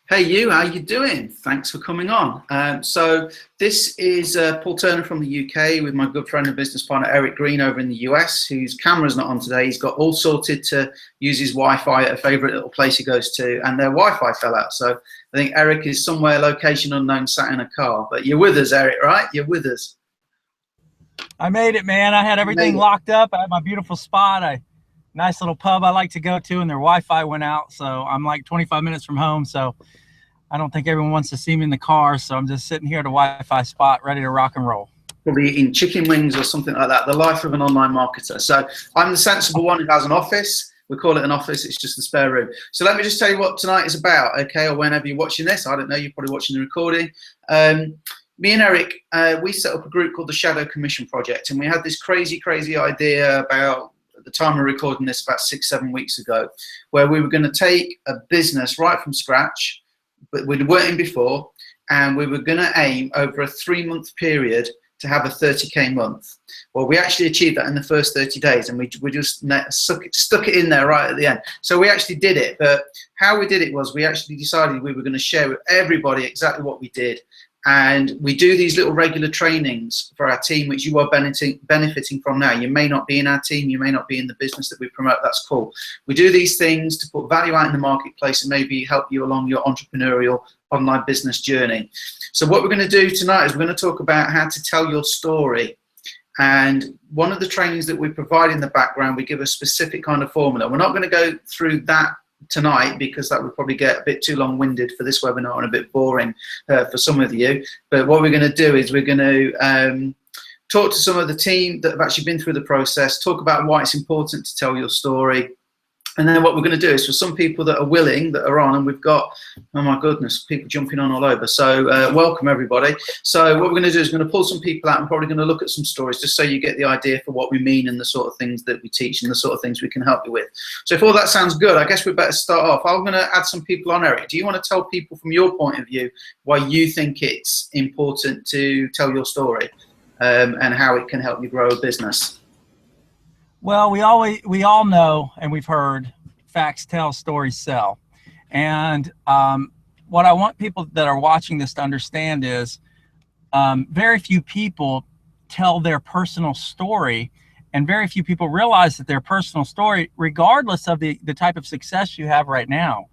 Hey you, how you doing? Thanks for coming on. So this is Paul Turner from the UK with my good friend and business partner Eric Green over in the US, whose camera's not on today. He's got all sorted to use his Wi-Fi at a favourite little place he goes to, and their Wi-Fi fell out. So I think Eric is somewhere location unknown, sat in a car. But you're with us, Eric, right? You're with us. I made it, man. I had everything locked up. I had my beautiful spot. Nice little pub I like to go to, and their Wi-Fi went out, so I'm like 25 minutes from home, so I don't think everyone wants to see me in the car, so I'm just sitting here at a Wi-Fi spot ready to rock and roll. Probably eating chicken wings or something like that. The life of an online marketer. So I'm the sensible one who has an office. We call it an office. It's just a spare room. So let me just tell you what tonight is about, okay, or whenever you're watching this. I don't know, you're probably watching the recording. Me and Eric, we set up a group called the Shadow Commission Project, and we had this crazy idea about, at the time of recording this, about 6-7 weeks ago, where we were going to take a business right from scratch, but we'd worked in before, and we were going to aim over a 3-month period to have a 30K month. Well, we actually achieved that in the first 30 days, and we just stuck it in there right at the end. So we actually did it, but how we did it was we actually decided we were going to share with everybody exactly what we did. And we do these little regular trainings for our team, which you are benefiting from now. You may not be in our team, you may not be in the business that we promote, that's cool. We do these things to put value out in the marketplace and maybe help you along your entrepreneurial online business journey. So what we're going to do tonight is we're going to talk about how to tell your story. And one of the trainings that we provide in the background, we give a specific kind of formula. We're not going to go through that tonight because that would probably get a bit too long-winded for this webinar and a bit boring for some of you. But what we're going to do is we're going to talk to some of the team that have actually been through the process, talk about why it's important to tell your story. And then what we're going to do is for some people that are willing, that are on, and we've got, oh my goodness, people jumping on all over. So welcome everybody. So what we're going to do is we're going to pull some people out and probably going to look at some stories just so you get the idea for what we mean and the sort of things that we teach and the sort of things we can help you with. So if all that sounds good, I guess we better start off. I'm going to add some people on, Eric. Do you want to tell people from your point of view why you think it's important to tell your story and how it can help you grow a business? Well, we all know, and we've heard, facts tell, stories sell. And what I want people that are watching this to understand is very few people tell their personal story, and very few people realize that their personal story, regardless of the type of success you have right now,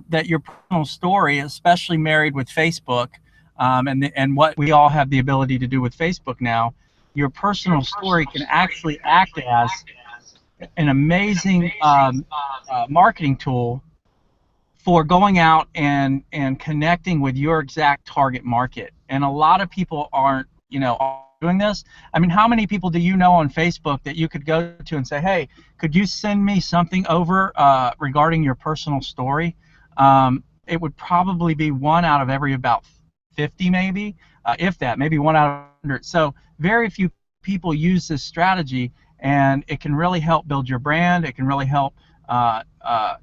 that your personal story, especially married with Facebook, and what we all have the ability to do with Facebook now, your personal story can actually act as an amazing marketing tool for going out and connecting with your exact target market. And a lot of people aren't, doing this. I mean, how many people do you know on Facebook that you could go to and say, hey, could you send me something over regarding your personal story? It would probably be 1 out of every about 50 maybe, if that, maybe 1 out of 100. So very few people use this strategy, and it can really help build your brand. It can really help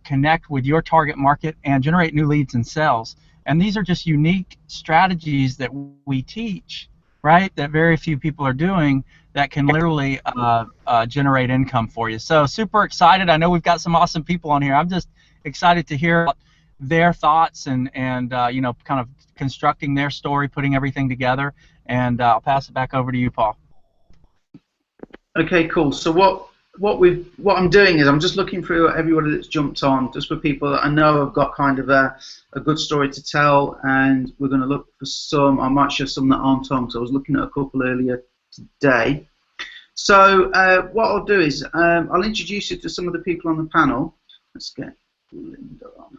connect with your target market and generate new leads and sales. And these are just unique strategies that we teach, right, that very few people are doing that can literally generate income for you. So super excited. I know we've got some awesome people on here. I'm just excited to hear their thoughts and kind of constructing their story, putting everything together. And I'll pass it back over to you, Paul. Okay, cool. So what I'm doing is I'm just looking through everybody that's jumped on, just for people that I know have got kind of a good story to tell, and we're going to look for some. I might show some that aren't on, so I was looking at a couple earlier today. So what I'll do is I'll introduce you to some of the people on the panel. Let's get Linda on.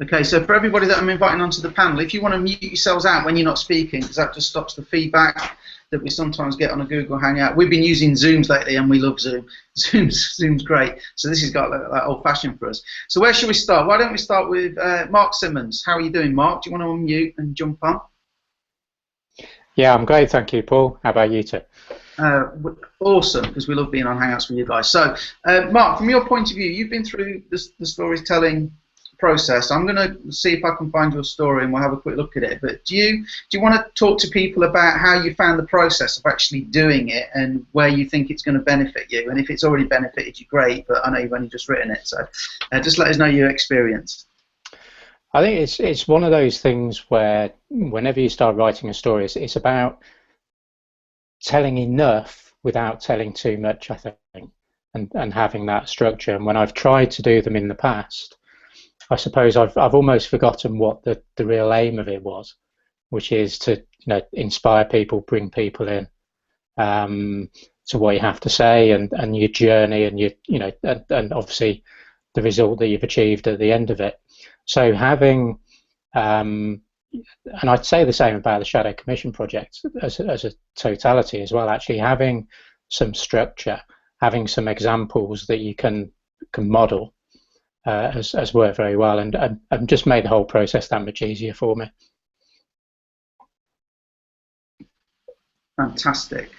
Okay, so for everybody that I'm inviting onto the panel, if you want to mute yourselves out when you're not speaking, because that just stops the feedback that we sometimes get on a Google Hangout. We've been using Zooms lately, and we love Zoom. Zoom's great. So this has got like old-fashioned for us. So where should we start? Why don't we start with Mark Simmons? How are you doing, Mark? Do you want to unmute and jump on? Yeah, I'm great, thank you, Paul. How about you two? Awesome, because we love being on Hangouts with you guys. So, Mark, from your point of view, you've been through the storytelling process. I'm going to see if I can find your story, and we'll have a quick look at it. But do you want to talk to people about how you found the process of actually doing it and where you think it's going to benefit you? And if it's already benefited you, great. But I know you've only just written it, so just let us know your experience. I think it's one of those things where whenever you start writing a story, it's about telling enough without telling too much, I think, and having that structure. And when I've tried to do them in the past, I suppose I've almost forgotten what the real aim of it was, which is to inspire people, bring people in to what you have to say and your journey and and obviously the result that you've achieved at the end of it. So having and I'd say the same about the Shadow Commission project as a totality as well. Actually, having some structure, having some examples that you can model has worked very well, and just made the whole process that much easier for me. Fantastic.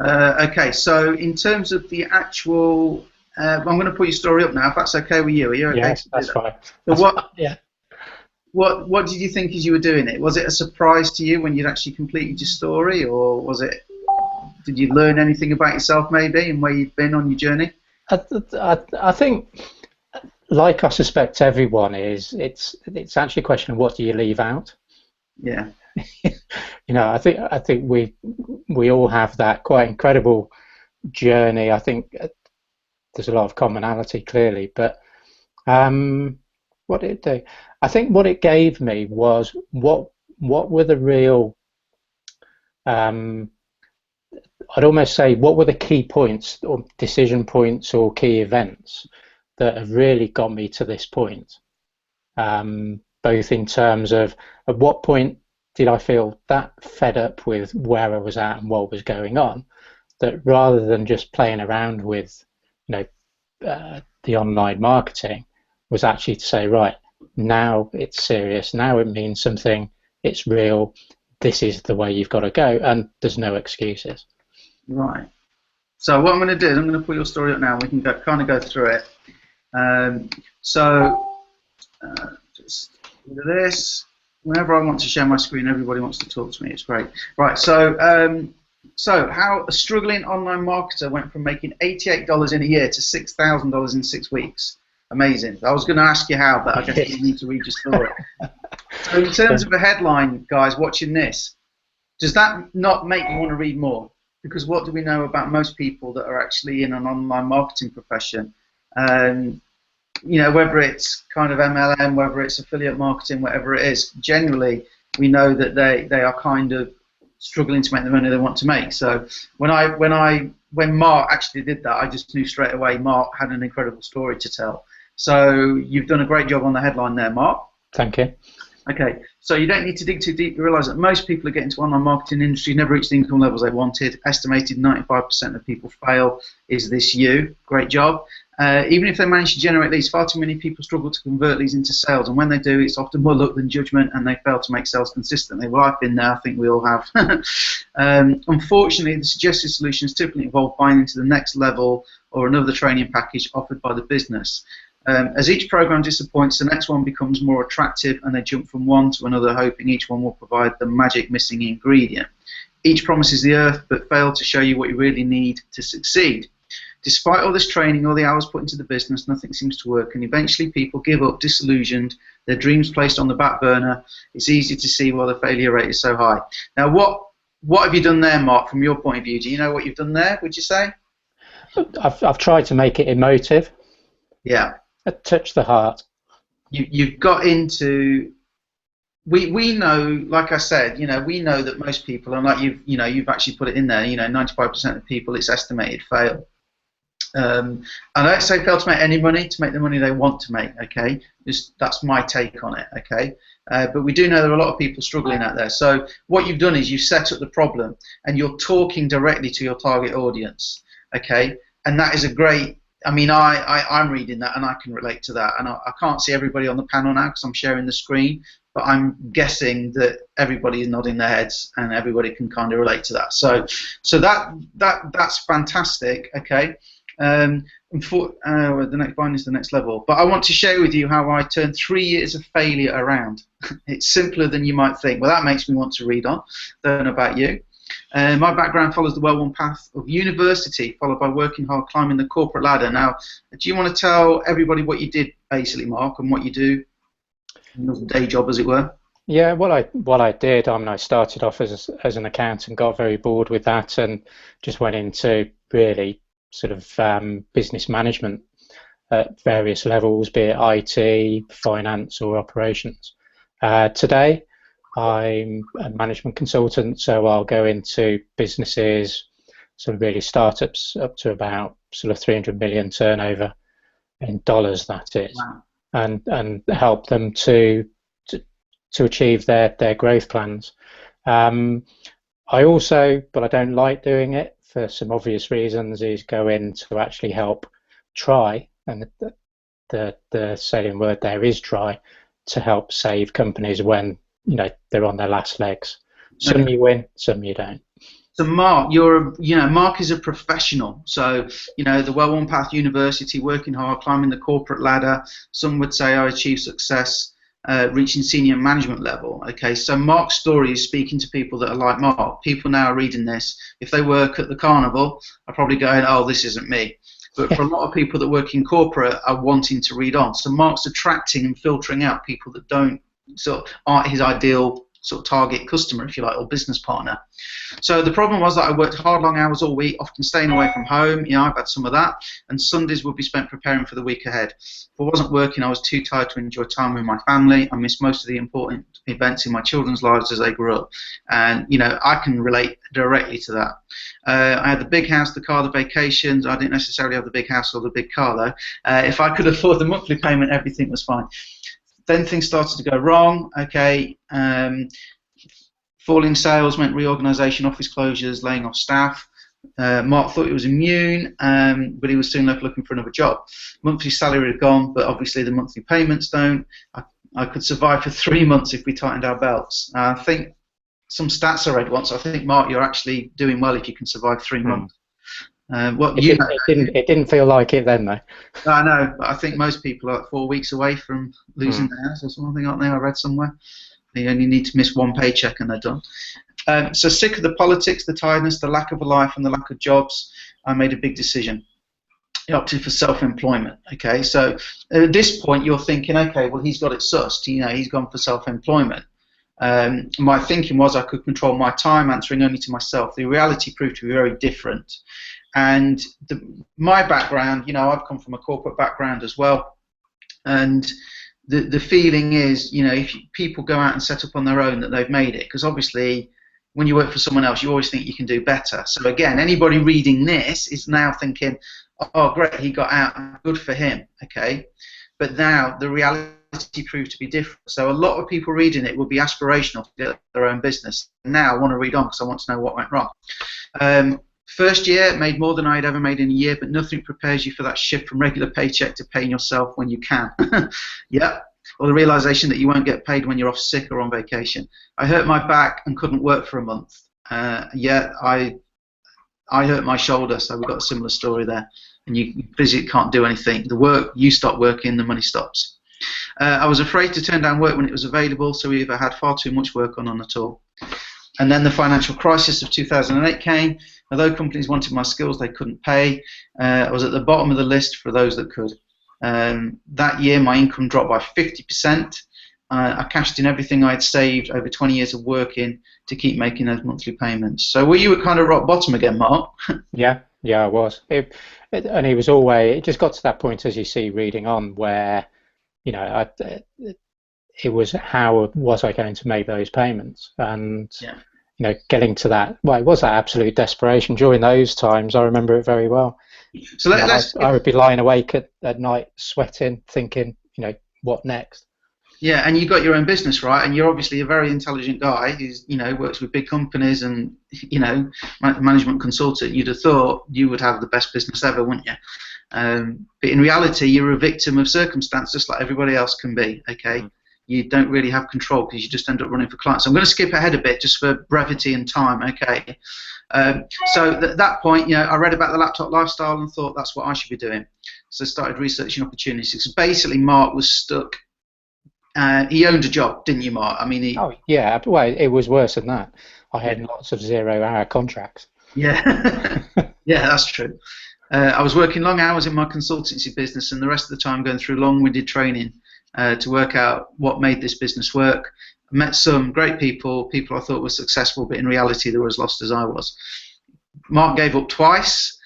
Okay, so in terms of the actual, I'm going to put your story up now, if that's okay with you. Are you okay? Yes, that's fine. So what did you think as you were doing it? Was it a surprise to you when you'd actually completed your story, or did you learn anything about yourself maybe and where you've been on your journey? I think, like I suspect everyone is, it's actually a question of what do you leave out. Yeah. I think we all have that quite incredible journey. I think there's a lot of commonality clearly, but what did it do? I think what it gave me was what were the real I'd almost say what were the key points or decision points or key events that have really got me to this point, both in terms of at what point did I feel that fed up with where I was at and what was going on, that rather than just playing around with the online marketing, was actually to say, right, now it's serious, now it means something, it's real, this is the way you've got to go, and there's no excuses. Right. So what I'm going to do is I'm going to put your story up now, and we can kind of go through it. Just do this. Whenever I want to share my screen, everybody wants to talk to me. It's great. Right. So how a struggling online marketer went from making $88 in a year to $6,000 in 6 weeks. Amazing. I was going to ask you how, but I guess you need to read your story. So in terms of a headline, guys, watching this, does that not make you want to read more? Because what do we know about most people that are actually in an online marketing profession? Whether it's kind of MLM, whether it's affiliate marketing, whatever it is, generally we know that they are kind of struggling to make the money they want to make. So when Mark actually did that, I just knew straight away Mark had an incredible story to tell. So you've done a great job on the headline there, Mark. Thank you. Okay, so you don't need to dig too deep. You realise that most people who get into online marketing industry never reach the income levels they wanted. Estimated 95% of people fail. Is this you? Great job. Even if they manage to generate leads, far too many people struggle to convert leads into sales, and when they do, it's often more luck than judgment, and they fail to make sales consistently. Well, I've been there. I think we all have. Unfortunately, the suggested solutions typically involve buying into the next level or another training package offered by the business. As each program disappoints, the next one becomes more attractive, and they jump from one to another, hoping each one will provide the magic missing ingredient. Each promises the earth, but fail to show you what you really need to succeed. Despite all this training, all the hours put into the business, nothing seems to work, and eventually people give up, disillusioned, their dreams placed on the back burner. It's easy to see why the failure rate is so high. Now, what have you done there, Mark, from your point of view? Do you know what you've done there, would you say? I've tried to make it emotive. Yeah. Touch the heart. You've got into. We know, like I said, we know that most people, and like you've actually put it in there. 95% of people, it's estimated, fail. And I don't say fail to make any money, to make the money they want to make. Okay, that's my take on it. Okay, but we do know there are a lot of people struggling out there. So what you've done is you've set up the problem, and you're talking directly to your target audience. Okay, and that is a great. I mean, I'm reading that and I can relate to that, and I can't see everybody on the panel now because I'm sharing the screen, but I'm guessing that everybody is nodding their heads and everybody can kind of relate to that. So that's fantastic. Okay, the next bind is the next level. But I want to share with you how I turned 3 years of failure around. It's simpler than you might think. Well, that makes me want to read on. Don't know about you. My background follows the well-worn path of university, followed by working hard, climbing the corporate ladder. Now, do you want to tell everybody what you did, basically, Mark, and what you do? Another day job, as it were. Yeah, what I did, I mean, I started off as an accountant, got very bored with that, and just went into really sort of business management at various levels, be it IT, finance, or operations. Today, I'm a management consultant, so I'll go into businesses, some really startups up to about sort of 300 million turnover in dollars, that is, Wow. and help them to achieve their growth plans. I also, but I don't like doing it for some obvious reasons, is go in to actually help try, and the salient word there is try, to help save companies when they're on their last legs. Some you win, some you don't. So Mark, Mark is a professional. So, the well-worn path, university, working hard, climbing the corporate ladder. Some would say I achieved success reaching senior management level. Okay, so Mark's story is speaking to people that are like Mark. People now are reading this. If they work at the carnival, are probably going, "Oh, this isn't me." But for a lot of people that work in corporate are wanting to read on. So Mark's attracting and filtering out people that aren't his ideal sort of target customer, if you like, or business partner. So the problem was that I worked hard, long hours all week, often staying away from home. I've had some of that, and Sundays would be spent preparing for the week ahead. If I wasn't working, I was too tired to enjoy time with my family. I missed most of the important events in my children's lives as they grew up, and I can relate directly to that. I had the big house, the car, the vacations. I didn't necessarily have the big house or the big car though. If I could afford the monthly payment, everything was fine. Then things started to go wrong. Okay, falling sales meant reorganisation, office closures, laying off staff. Mark thought he was immune, but he was soon left looking for another job. Monthly salary had gone, but obviously the monthly payments don't. I could survive for 3 months if we tightened our belts. I think some stats I read once. I think, Mark, you're actually doing well if you can survive 3 months. It didn't feel like it then, though. I know, but I think most people are 4 weeks away from losing their house or something, aren't they? I read somewhere. They only need to miss one paycheck and they're done. So sick of the politics, the tiredness, the lack of a life, and the lack of jobs, I made a big decision. I opted for self-employment. Okay, so at this point you're thinking, okay, well he's got it sussed. He's gone for self-employment. My thinking was I could control my time, answering only to myself. The reality proved to be very different. And my background, I've come from a corporate background as well, and the feeling is, if people go out and set up on their own, that they've made it, because obviously when you work for someone else, you always think you can do better. So again, anybody reading this is now thinking, oh great, he got out, good for him, okay? But now the reality proved to be different. So a lot of people reading it will be aspirational to get their own business. Now I want to read on because I want to know what went wrong. First year, made more than I had ever made in a year, but nothing prepares you for that shift from regular paycheck to paying yourself when you can. Yeah. Or the realization that you won't get paid when you're off sick or on vacation. I hurt my back and couldn't work for a month. I hurt my shoulder, so we've got a similar story there. And you physically can't do anything. You stop working, the money stops. I was afraid to turn down work when it was available, so we either had far too much work or none at all. And then the financial crisis of 2008 came. Although companies wanted my skills, they couldn't pay. I was at the bottom of the list for those that could. That year, my income dropped by 50%. I cashed in everything I had saved over 20 years of working to keep making those monthly payments. So were you at kind of rock bottom again, Mark? Yeah, I was. It just got to that point, as you see reading on, where, it was how was I going to make those payments? And, getting to that, it was that absolute desperation. During those times, I remember it very well. So I would be lying awake at night, sweating, thinking, what next? Yeah, and you got your own business, right? And you're obviously a very intelligent guy who's, works with big companies and, management consultant. You'd have thought you would have the best business ever, wouldn't you? But in reality, you're a victim of circumstance, just like everybody else can be, okay? You don't really have control because you just end up running for clients. So I'm going to skip ahead a bit just for brevity and time, okay? So at that point, I read about the laptop lifestyle and thought that's what I should be doing. So I started researching opportunities. So basically, Mark was stuck. He owned a job, didn't you, Mark? I mean, oh yeah. Well, it was worse than that. I had lots of 0-hour contracts. Yeah, yeah, that's true. I was working long hours in my consultancy business, and the rest of the time going through long-winded training to work out what made this business work. I met some great people I thought were successful, but in reality they were as lost as I was. Mark gave up twice.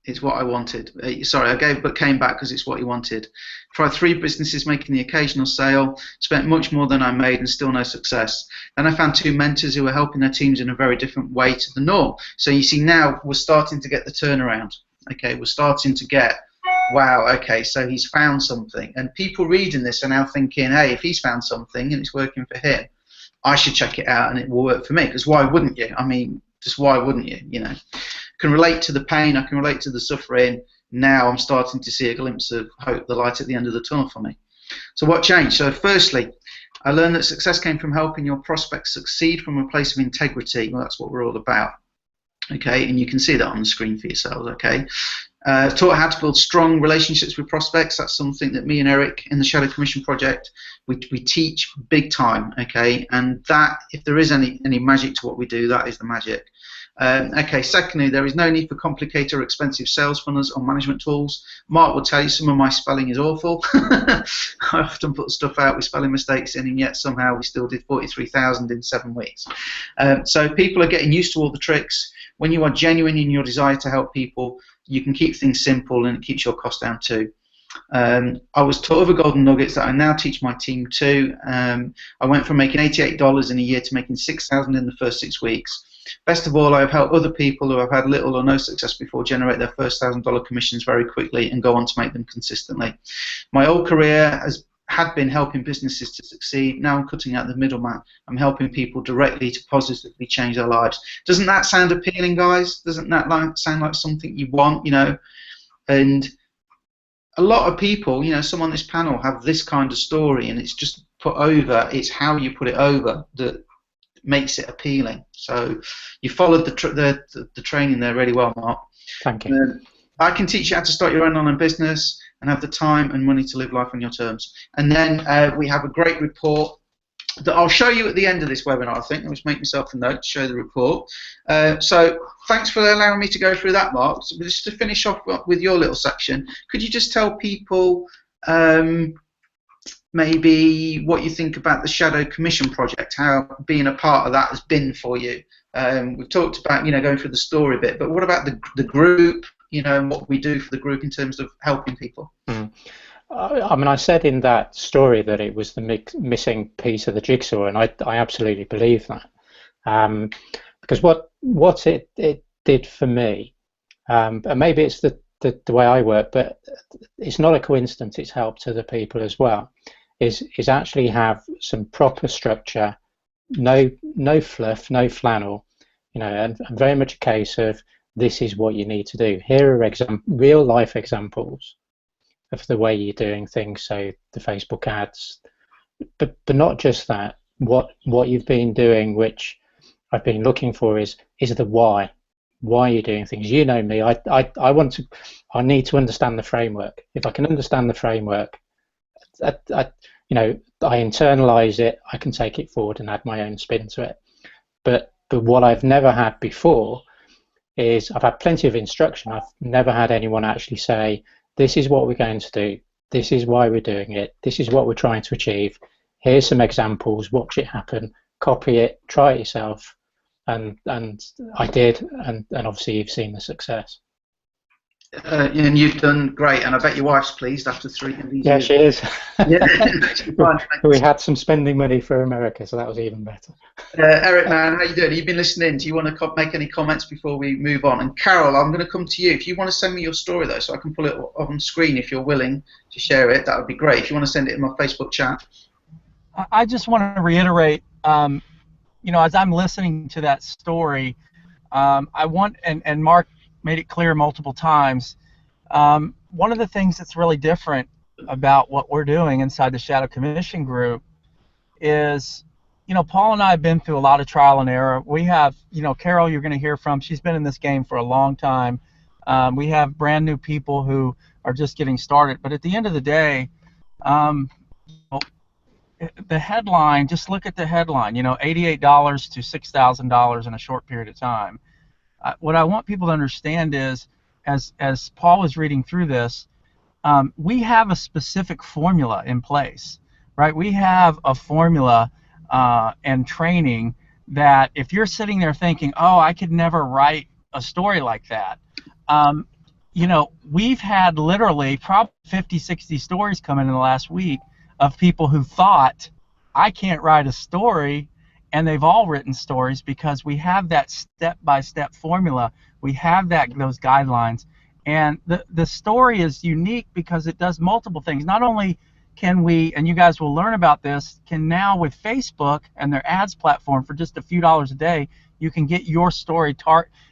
It's what I wanted. Sorry, I gave but came back because it's what he wanted. Tried 3 businesses making the occasional sale, spent much more than I made and still no success. Then I found 2 mentors who were helping their teams in a very different way to the norm. So you see, now we're starting to get the turnaround. Okay, we're starting to get, wow, okay, so he's found something. And people reading this are now thinking, hey, if he's found something and it's working for him, I should check it out and it will work for me. Because why wouldn't you? I mean, just why wouldn't you? You know, I can relate to the pain, I can relate to the suffering. Now I'm starting to see a glimpse of hope, the light at the end of the tunnel for me. So what changed? So firstly, I learned that success came from helping your prospects succeed from a place of integrity. Well, that's what we're all about. Okay, and you can see that on the screen for yourselves. Okay, taught how to build strong relationships with prospects. That's something that me and Eric in the Shadow Commission project we teach big time. Okay, and that, if there is any magic to what we do, that is the magic. Okay, secondly, there is no need for complicated or expensive sales funnels or management tools. Mark will tell you some of my spelling is awful. I often put stuff out with spelling mistakes in, and yet somehow we still did 43,000 in 7 weeks. So people are getting used to all the tricks. When you are genuine in your desire to help people, you can keep things simple and it keeps your cost down too. I was taught other golden nuggets that I now teach my team too. I went from making $88 in a year to making $6,000 in the first 6 weeks. Best of all, I have helped other people who have had little or no success before generate their first $1,000 commissions very quickly and go on to make them consistently. My old career had been helping businesses to succeed. Now I'm cutting out the middleman. I'm helping people directly to positively change their lives. Doesn't that sound appealing, guys? Doesn't that sound like something you want, you know? And a lot of people, you know, some on this panel have this kind of story, and it's just put over. It's how you put it over that makes it appealing. So you followed the training there really well, Mark. Thank you. I can teach you how to start your own online business and have the time and money to live life on your terms. And then we have a great report that I'll show you at the end of this webinar, I think. I'll just make myself a note to show the report. So thanks for allowing me to go through that, Mark. So just to finish off with your little section, could you just tell people maybe what you think about the Shadow Commission project, how being a part of that has been for you? We've talked about, you know, going through the story bit, but what about the group, you know, and what we do for the group in terms of helping people? I mean, I said in that story that it was the missing piece of the jigsaw, and I absolutely believe that. Because what it did for me, and maybe it's the way I work, but it's not a coincidence, it's helped other people as well, is actually have some proper structure, no fluff, no flannel, you know, and very much a case of this is what you need to do. Here are real life examples of the way you're doing things, so the Facebook ads, but not just that. What you've been doing, which I've been looking for, is the why. Why you're doing things. You know me. I need to understand the framework. If I can understand the framework, you know, I internalize it. I can take it forward and add my own spin to it. But what I've never had before is I've had plenty of instruction. I've never had anyone actually say, this is what we're going to do. This is why we're doing it. This is what we're trying to achieve. Here's some examples. Watch it happen. Copy it. Try it yourself. And I did. And obviously you've seen the success. And you've done great. And I bet your wife's pleased after 3 of these years. She is. Yeah. We had some spending money for America, so that was even better. Eric, man, how you doing? You've been listening. Do you want to make any comments before we move on? And Carol, I'm going to come to you. If you want to send me your story, though, so I can pull it on screen if you're willing to share it, that would be great. If you want to send it in my Facebook chat. I just want to reiterate, you know, as I'm listening to that story, I want, and Mark made it clear multiple times, one of the things that's really different about what we're doing inside the Shadow Commission group is, you know, Paul and I have been through a lot of trial and error. We have, you know, Carol you're going to hear from. She's been in this game for a long time. We have brand new people who are just getting started. But at the end of the day, the headline, just look at the headline, you know, $88 to $6,000 in a short period of time. What I want people to understand is, as Paul was reading through this, we have a specific formula in place, right? We have a formula and training that if you're sitting there thinking, oh, I could never write a story like that, you know, we've had literally probably 50, 60 stories come in the last week of people who thought, I can't write a story, and they've all written stories because we have that step-by-step formula. We have those guidelines. And the story is unique because it does multiple things. Not only can we, and you guys will learn about this, can now with Facebook and their ads platform for just a few dollars a day, you can get your story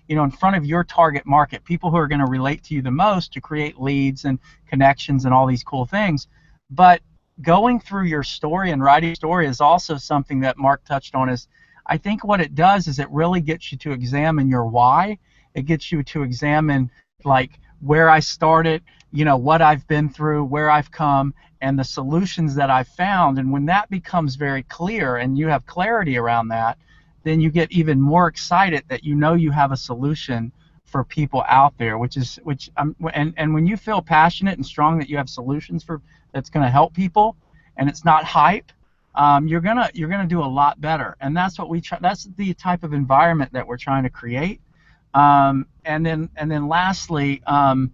in front of your target market, people who are going to relate to you the most, to create leads and connections and all these cool things. But going through your story and writing a story is also something that Mark touched on. Is I think what it does is it really gets you to examine your why. It gets you to examine like where I started, you know, what I've been through, where I've come, and the solutions that I've found. And when that becomes very clear and you have clarity around that, then you get even more excited that you know you have a solution for people out there, and when you feel passionate and strong that you have solutions that's going to help people, and it's not hype, you're gonna do a lot better. And that's what that's the type of environment that we're trying to create. And then lastly, I'm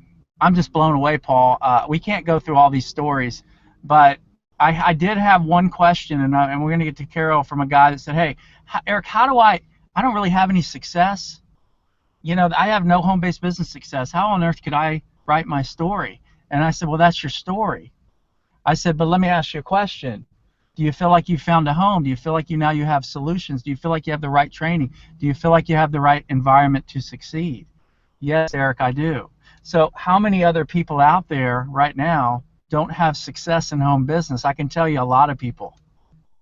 just blown away, Paul. We can't go through all these stories, but I did have one question, and we're going to get to Carol, from a guy that said, hey, Eric, how do I don't really have any success. You know, I have no home-based business success. How on earth could I write my story? And I said, well, that's your story. I said, but let me ask you a question. Do you feel like you found a home? Do you feel like you have solutions? Do you feel like you have the right training? Do you feel like you have the right environment to succeed? Yes, Eric, I do. So how many other people out there right now don't have success in home business? I can tell you a lot of people,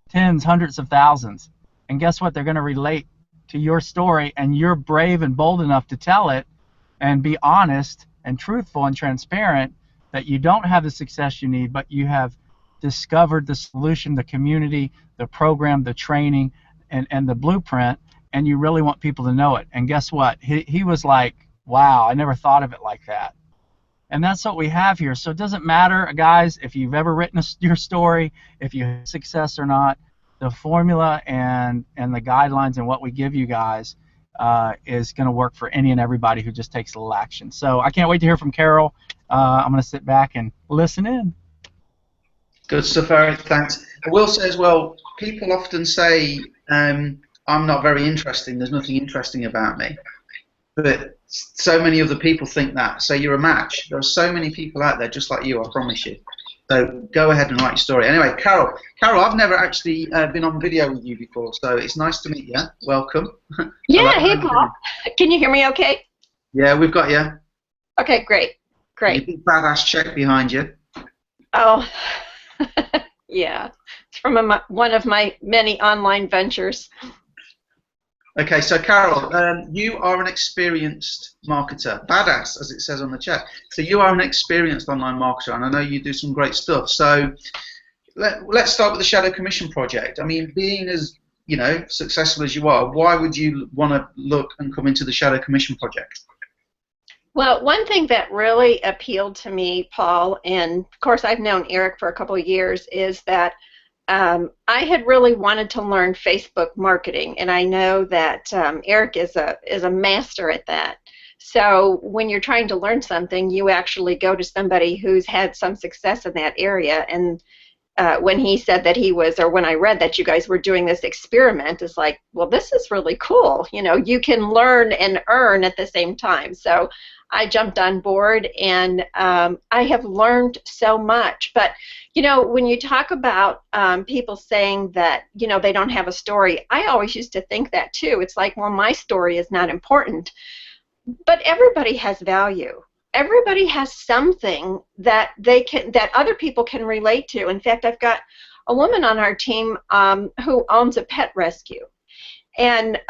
tens, hundreds of thousands. And guess what? They're going to relate to your story, and you're brave and bold enough to tell it and be honest and truthful and transparent that you don't have the success you need, but you have discovered the solution, the community, the program, the training, and the blueprint, and you really want people to know it. And guess what? He was like, wow, I never thought of it like that. And that's what we have here. So it doesn't matter, guys, if you've ever written your story, if you have success or not. The formula and the guidelines and what we give you guys is going to work for any and everybody who just takes a little action. So I can't wait to hear from Carol. I'm going to sit back and listen in. Good stuff, Eric. Thanks. I will say as well, people often say I'm not very interesting. There's nothing interesting about me. But so many other people think that. So you're a match. There are so many people out there just like you, I promise you. So go ahead and write your story. Anyway, Carol, I've never actually been on video with you before, so it's nice to meet you. Welcome. Yeah, hey, Paul. Can you hear me okay? Yeah, we've got you. Okay, great. Your big badass check behind you. Oh, yeah. It's from one of my many online ventures. Okay, so Carol, you are an experienced marketer, badass as it says on the chat. So you are an experienced online marketer, and I know you do some great stuff. So let's start with the Shadow Commission project. I mean, being as successful as you are, why would you want to look and come into the Shadow Commission project? Well, one thing that really appealed to me, Paul, and of course I've known Eric for a couple of years, is that I had really wanted to learn Facebook marketing, and I know that Eric is a master at that. So when you're trying to learn something, you actually go to somebody who's had some success in that area. And when he said that he was, or when I read that you guys were doing this experiment, it's like, well, this is really cool. You know, you can learn and earn at the same time. So I jumped on board, and I have learned so much. But when you talk about people saying that, they don't have a story, I always used to think that too. It's like, well, my story is not important. But everybody has value. Everybody has something that that other people can relate to. In fact, I've got a woman on our team who owns a pet rescue. And,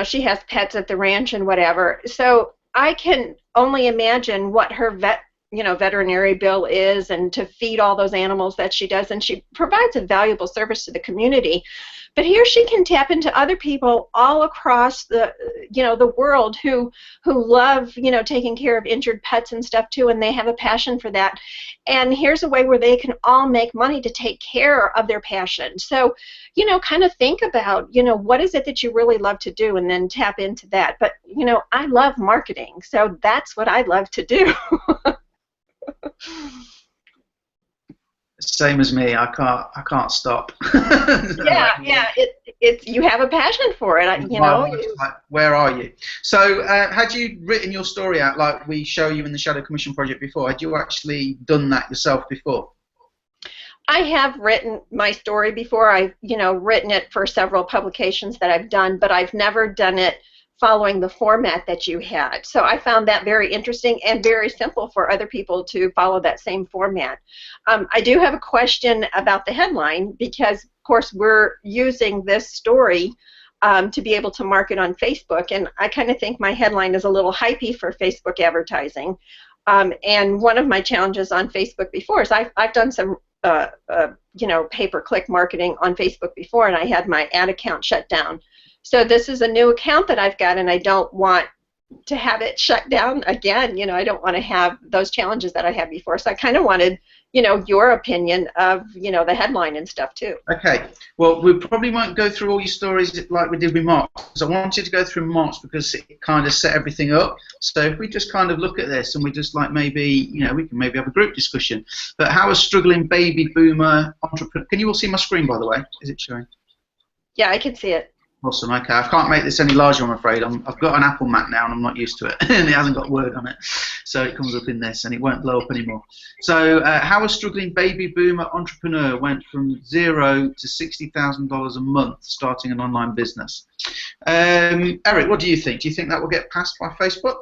she has pets at the ranch and whatever. So I can only imagine what her veterinary bill is, and to feed all those animals that she does, and she provides a valuable service to the community. But here she can tap into other people all across the, the world who love, taking care of injured pets and stuff too, and they have a passion for that. And here's a way where they can all make money to take care of their passion. So, kind of think about, what is it that you really love to do, and then tap into that. But, I love marketing, so that's what I love to do. Same as me. I can't stop. Yeah. It's you have a passion for it, Like, where are you? So, had you written your story out like we show you in the Shadow Commission project before? Had you actually done that yourself before? I have written my story before. I've written it for several publications that I've done, but I've never done it following the format that you had. So I found that very interesting and very simple for other people to follow that same format. I do have a question about the headline because, of course, we're using this story to be able to market on Facebook, and I kind of think my headline is a little hypey for Facebook advertising. And one of my challenges on Facebook before is I've done some pay-per-click marketing on Facebook before, and I had my ad account shut down. So this is a new account that I've got, and I don't want to have it shut down again. I don't want to have those challenges that I had before. So I kind of wanted, your opinion of, the headline and stuff too. Okay. Well, we probably won't go through all your stories like we did with Mark's, because I wanted to go through Mark's because it kind of set everything up. So if we just kind of look at this and we just like maybe, we can maybe have a group discussion. But how a struggling baby boomer entrepreneur, can you all see my screen, by the way? Is it showing? Yeah, I can see it. Awesome. Okay, I can't make this any larger, I'm afraid. I've got an Apple Mac now and I'm not used to it, and it hasn't got Word on it, so it comes up in this and it won't blow up anymore. So how a struggling baby boomer entrepreneur went from $0 to $60,000 a month starting an online business. Eric, what do you think? Do you think that will get passed by Facebook?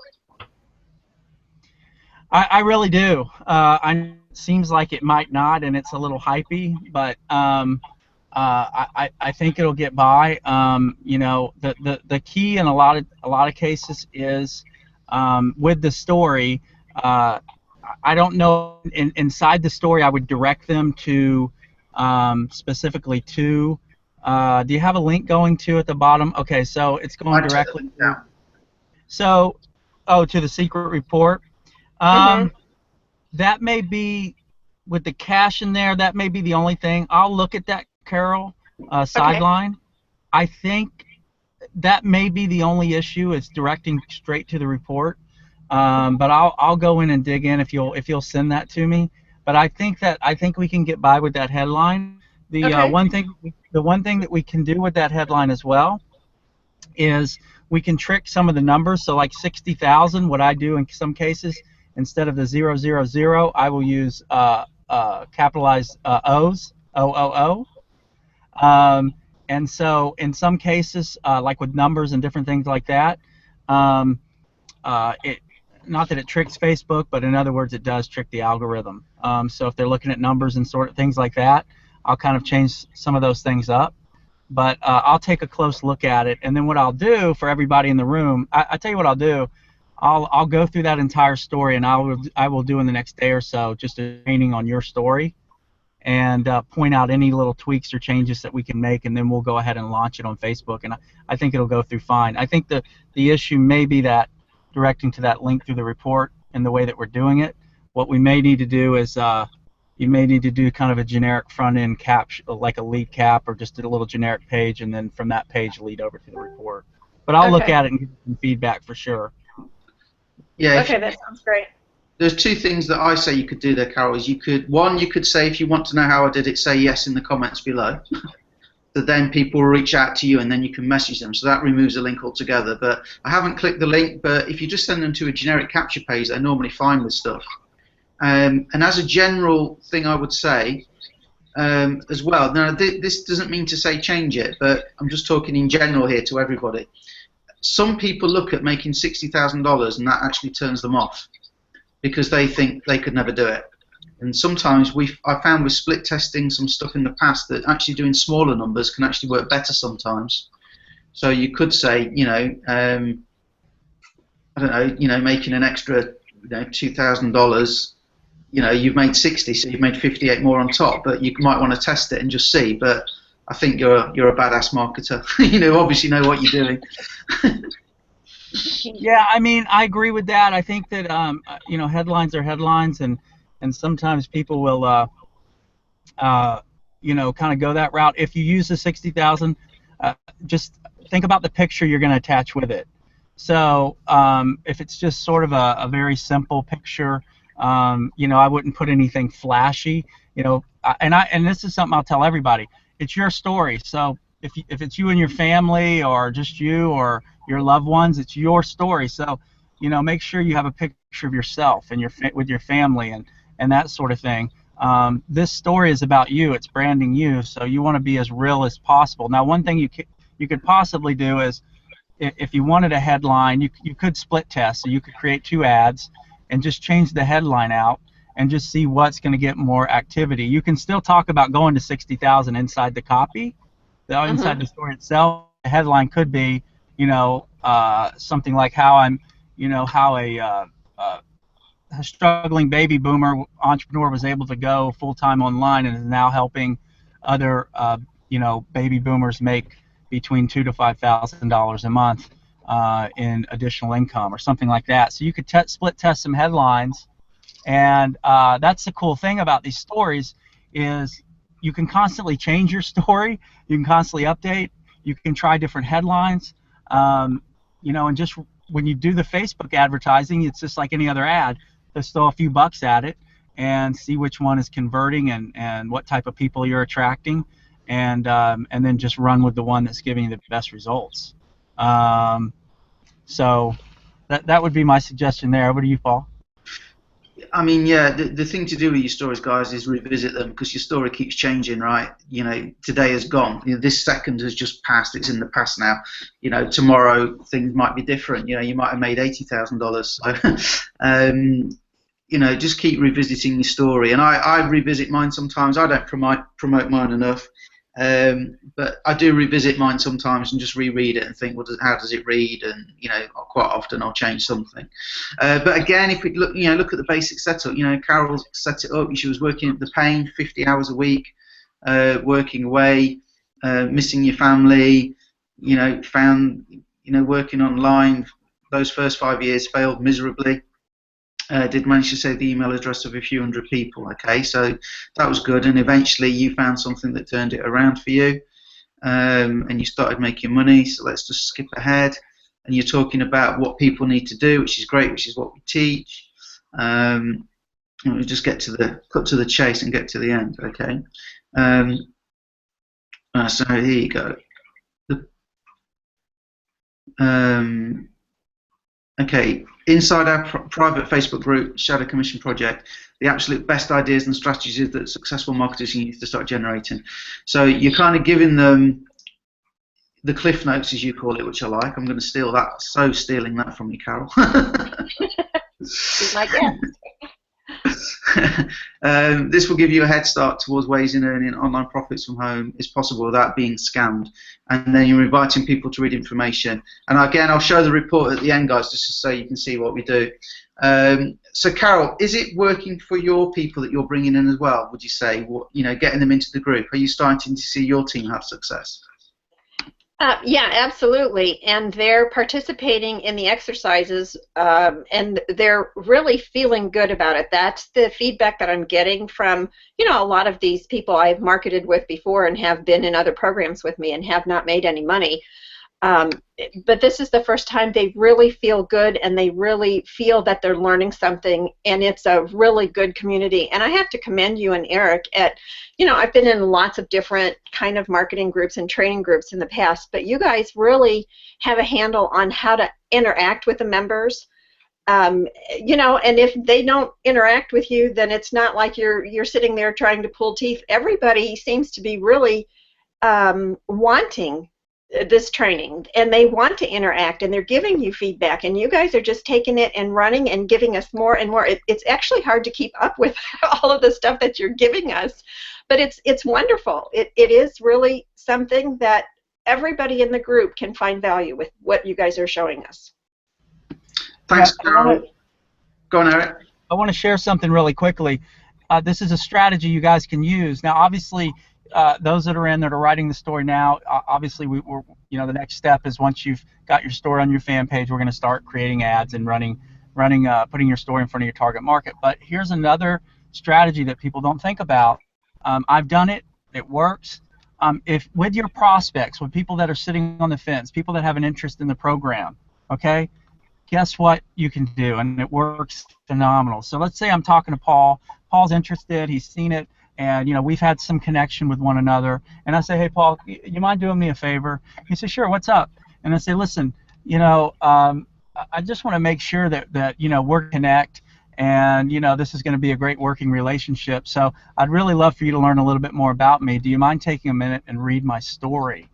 I really do. It seems like it might not, and it's a little hypey, but I think it'll get by. The key in a lot of cases is with the story. I don't know. Inside the story, I would direct them to specifically to. Do you have a link going to at the bottom? Okay, so it's going directly. So, to the secret report. That may be with the cash in there. That may be the only thing. I'll look at that, Carol, sideline. Okay. I think that may be the only issue is directing straight to the report. But I'll go in and dig in if you'll send that to me. But I think we can get by with that headline. The one thing that we can do with that headline as well is we can trick some of the numbers. So like 60,000, what I do in some cases, instead of the 000, I will use capitalized O's, OOO. And so in some cases, like with numbers and different things like that, not that it tricks Facebook, but in other words, it does trick the algorithm. So if they're looking at numbers and sort of things like that, I'll kind of change some of those things up. But I'll take a close look at it, and then what I'll do for everybody in the room, I tell you what I'll do. I'll go through that entire story, and I will do in the next day or so just a training on your story, and point out any little tweaks or changes that we can make, and then we'll go ahead and launch it on Facebook, and I think it'll go through fine. I think the issue may be that directing to that link through the report and the way that we're doing it. What we may need to do is you may need to do kind of a generic front-end cap, like a lead cap, or just a little generic page, and then from that page lead over to the report. But I'll look at it and give some feedback for sure. Yeah. Okay, that sounds great. There's two things that I say you could do there, Carol. Is you could say, if you want to know how I did it, say yes in the comments below. So then people will reach out to you, and then you can message them. So that removes the link altogether. But I haven't clicked the link, but if you just send them to a generic capture page, they're normally fine with stuff. And as a general thing, I would say as well. Now, this doesn't mean to say change it, but I'm just talking in general here to everybody. Some people look at making $60,000 and that actually turns them off because they think they could never do it. And sometimes I found with split testing some stuff in the past that actually doing smaller numbers can actually work better sometimes. So you could say, I don't know, making an extra, $2,000. You've made 60, so you've made 58 more on top. But you might want to test it and just see. But I think you're a badass marketer. Obviously know what you're doing. Yeah, I mean, I agree with that. I think that headlines are headlines, and sometimes people will kind of go that route. If you use the 60,000, just think about the picture you're going to attach with it. So if it's just sort of a very simple picture, I wouldn't put anything flashy. And this is something I'll tell everybody. It's your story. So if it's you and your family, or just you or your loved ones, it's your story. So make sure you have a picture of yourself and with your family and that sort of thing. This story is about you. It's branding you, so you want to be as real as possible. Now, one thing you could possibly do is, if you wanted a headline, you could split test. So you could create 2 ads and just change the headline out and just see what's going to get more activity. You can still talk about going to 60,000 inside the copy, inside the story itself. The headline could be, something like how a struggling baby boomer entrepreneur was able to go full-time online and is now helping other baby boomers make between $2,000 to $5,000 a month in additional income, or something like that. So you could split test some headlines, and that's the cool thing about these stories is you can constantly change your story, you can constantly update, you can try different headlines, and just when you do the Facebook advertising, it's just like any other ad. Just throw a few bucks at it and see which one is converting and what type of people you're attracting, and then just run with the one that's giving you the best results. So that would be my suggestion there. What do you, Paul? I mean, yeah, the thing to do with your stories, guys, is revisit them, because your story keeps changing, right? Today is gone. This second has just passed. It's in the past now. Tomorrow things might be different. You might have made $80,000. So, just keep revisiting your story. And I revisit mine sometimes. I don't promote mine enough. But I do revisit mine sometimes and just reread it and think, well, how does it read? And quite often I'll change something. But again, if we look at the basic setup, Carol set it up. She was working at the pain, 50 hours a week, working away, missing your family. Working online. Those first 5 years failed miserably. Did manage to save the email address of a few hundred people. Okay, so that was good, and eventually you found something that turned it around for you, and you started making money. So let's just skip ahead, and you're talking about what people need to do, which is great, which is what we teach. We just cut to the chase and get to the end. Okay, so here you go. Okay, inside our private Facebook group, Shadow Commission Project, the absolute best ideas and strategies that successful marketers can use to start generating. So you're kind of giving them the cliff notes, as you call it, which I like. I'm going to steal that. So stealing that from you, Carol. Like that. This will give you a head start towards ways in earning online profits from home is possible without being scammed. And then you're inviting people to read information. And again, I'll show the report at the end, guys, just so you can see what we do. So, Carol, is it working for your people that you're bringing in as well, would you say? Getting them into the group. Are you starting to see your team have success? Yeah, absolutely. And they're participating in the exercises, and they're really feeling good about it. That's the feedback that I'm getting from, a lot of these people I've marketed with before and have been in other programs with me and have not made any money. But this is the first time they really feel good, and they really feel that they're learning something, and it's a really good community. And I have to commend you and Eric at, I've been in lots of different kind of marketing groups and training groups in the past, but you guys really have a handle on how to interact with the members. And if they don't interact with you, then it's not like you're sitting there trying to pull teeth. Everybody seems to be really wanting this training, and they want to interact, and they're giving you feedback, and you guys are just taking it and running and giving us more and more. It's actually hard to keep up with all of the stuff that you're giving us, but it's wonderful. It is really something that everybody in the group can find value with what you guys are showing us. Thanks, Carol. Go on, Eric. I want to share something really quickly. This is a strategy you guys can use. Now, obviously, those that are in that are writing the story now, obviously we're the next step is once you've got your story on your fan page, we're going to start creating ads and putting your story in front of your target market. But here's another strategy that people don't think about. I've done it. It works. If with your prospects, with people that are sitting on the fence, people that have an interest in the program, okay, guess what you can do, and it works phenomenal. So let's say I'm talking to Paul. Paul's interested. He's seen it, and we've had some connection with one another. And I say, hey, Paul, you mind doing me a favor? He says, sure. What's up? And I say, listen, I just want to make sure that we're connect, and this is going to be a great working relationship. So I'd really love for you to learn a little bit more about me. Do you mind taking a minute and read my story?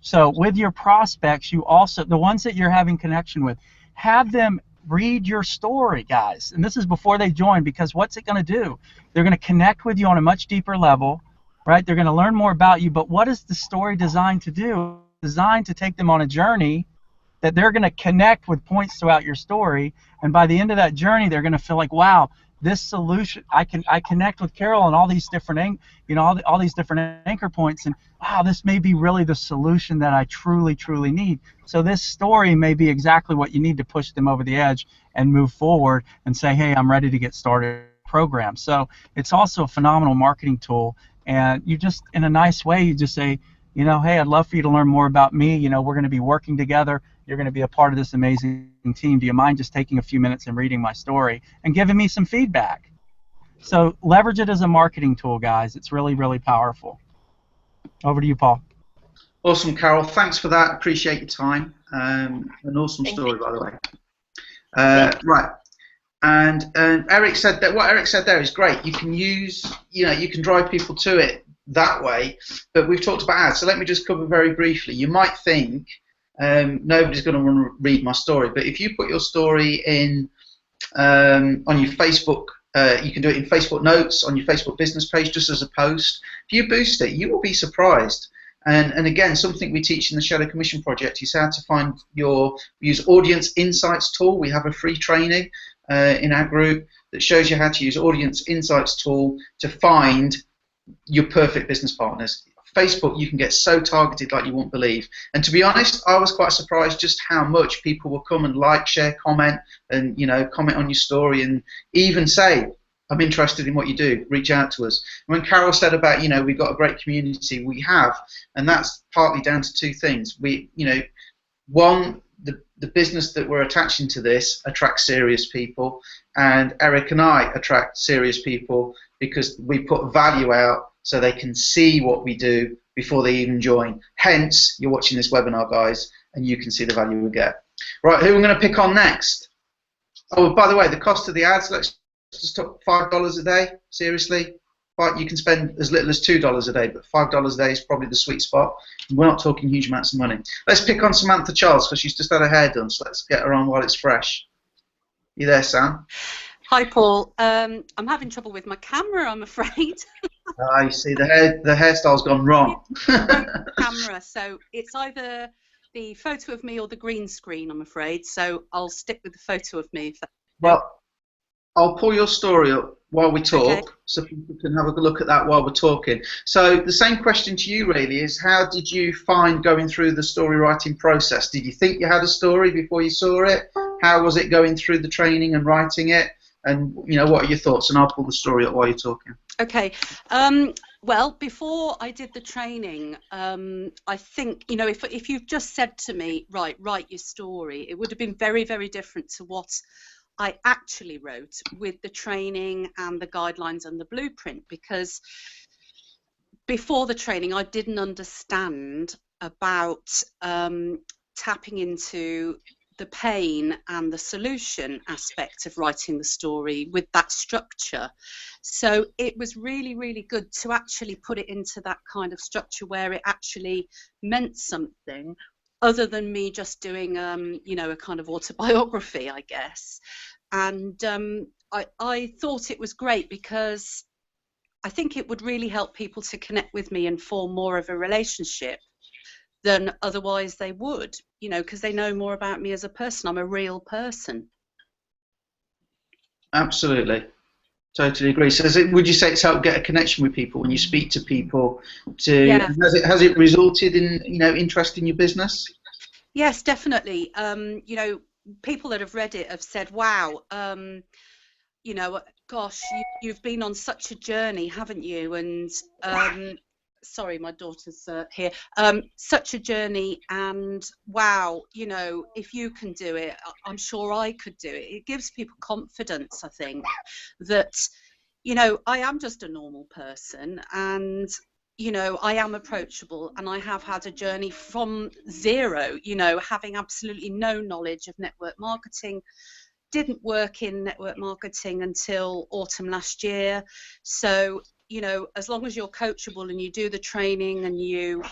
So with your prospects, you also, the ones that you're having connection with, have them read your story, guys. And this is before they join, because what's it going to do? They're going to connect with you on a much deeper level, right? They're going to learn more about you. But what is the story designed to do? Designed to take them on a journey that they're going to connect with points throughout your story, and by the end of that journey, they're going to feel like, wow, this solution, I connect with Carol on all these different, all these different anchor points, and wow, this may be really the solution that I truly, truly need. So this story may be exactly what you need to push them over the edge and move forward and say, hey, I'm ready to get started program. So it's also a phenomenal marketing tool, and you just, in a nice way, you just say, hey, I'd love for you to learn more about me. We're going to be working together. You're going to be a part of this amazing team. Do you mind just taking a few minutes and reading my story and giving me some feedback? So leverage it as a marketing tool, guys. It's really, really powerful. Over to you, Paul. Awesome, Carol. Thanks for that. Appreciate your time. An awesome story, by the way. Right. And Eric said that what Eric said there is great. You can use, you can drive people to it that way. But we've talked about ads. So let me just cover very briefly. You might think, nobody's going to want to read my story, but if you put your story in on your Facebook, you can do it in Facebook notes on your Facebook business page just as a post. If you boost it, you will be surprised. And again, something we teach in the Shadow Commission Project is how to use Audience Insights tool. We have a free training in our group that shows you how to use Audience Insights tool to find your perfect business partners. Facebook, you can get so targeted like you won't believe. And to be honest, I was quite surprised just how much people will come and like, share, comment, and comment on your story, and even say, I'm interested in what you do, reach out to us. When Carol said about, we've got a great community, we have, and that's partly down to two things. One, the business that we're attaching to this attracts serious people, and Eric and I attract serious people because we put value out so they can see what we do before they even join. Hence, you're watching this webinar, guys, and you can see the value we get. Right, who I'm going to pick on next? Oh, by the way, the cost of the ads, let's just talk $5 a day, seriously. You can spend as little as $2 a day, but $5 a day is probably the sweet spot. We're not talking huge amounts of money. Let's pick on Samantha Charles, because she's just had her hair done, so let's get her on while it's fresh. You there, Sam? Hi, Paul. I'm having trouble with my camera, I'm afraid. I see the hairstyle's gone wrong. Camera, so it's either the photo of me or the green screen, I'm afraid. So I'll stick with the photo of me. Well, I'll pull your story up while we talk, okay, so people can have a look at that while we're talking. So the same question to you really is, how did you find going through the story writing process? Did you think you had a story before you saw it? How was it going through the training and writing it? And what are your thoughts? And I'll pull the story up while you're talking. Okay. Well, before I did the training, I think, if you've just said to me, right, write your story, it would have been very, very different to what I actually wrote with the training and the guidelines and the blueprint, because before the training, I didn't understand about tapping into the pain and the solution aspect of writing the story with that structure. So it was really, really good to actually put it into that kind of structure where it actually meant something other than me just doing, a kind of autobiography, I guess. And I thought it was great because I think it would really help people to connect with me and form more of a relationship than otherwise they would, because they know more about me as a person. I'm a real person. Absolutely. Totally agree. So would you say it's helped get a connection with people when you speak to people? Yeah. Has it resulted in interest in your business? Yes, definitely. People that have read it have said, "Wow, gosh, you've been on such a journey, haven't you?" And sorry, my daughter's here. Such a journey, and wow, if you can do it, I'm sure I could do it. It gives people confidence, I think, that I am just a normal person, and I am approachable, and I have had a journey from zero, having absolutely no knowledge of network marketing. Didn't work in network marketing until autumn last year. So, as long as you're coachable and you do the training and you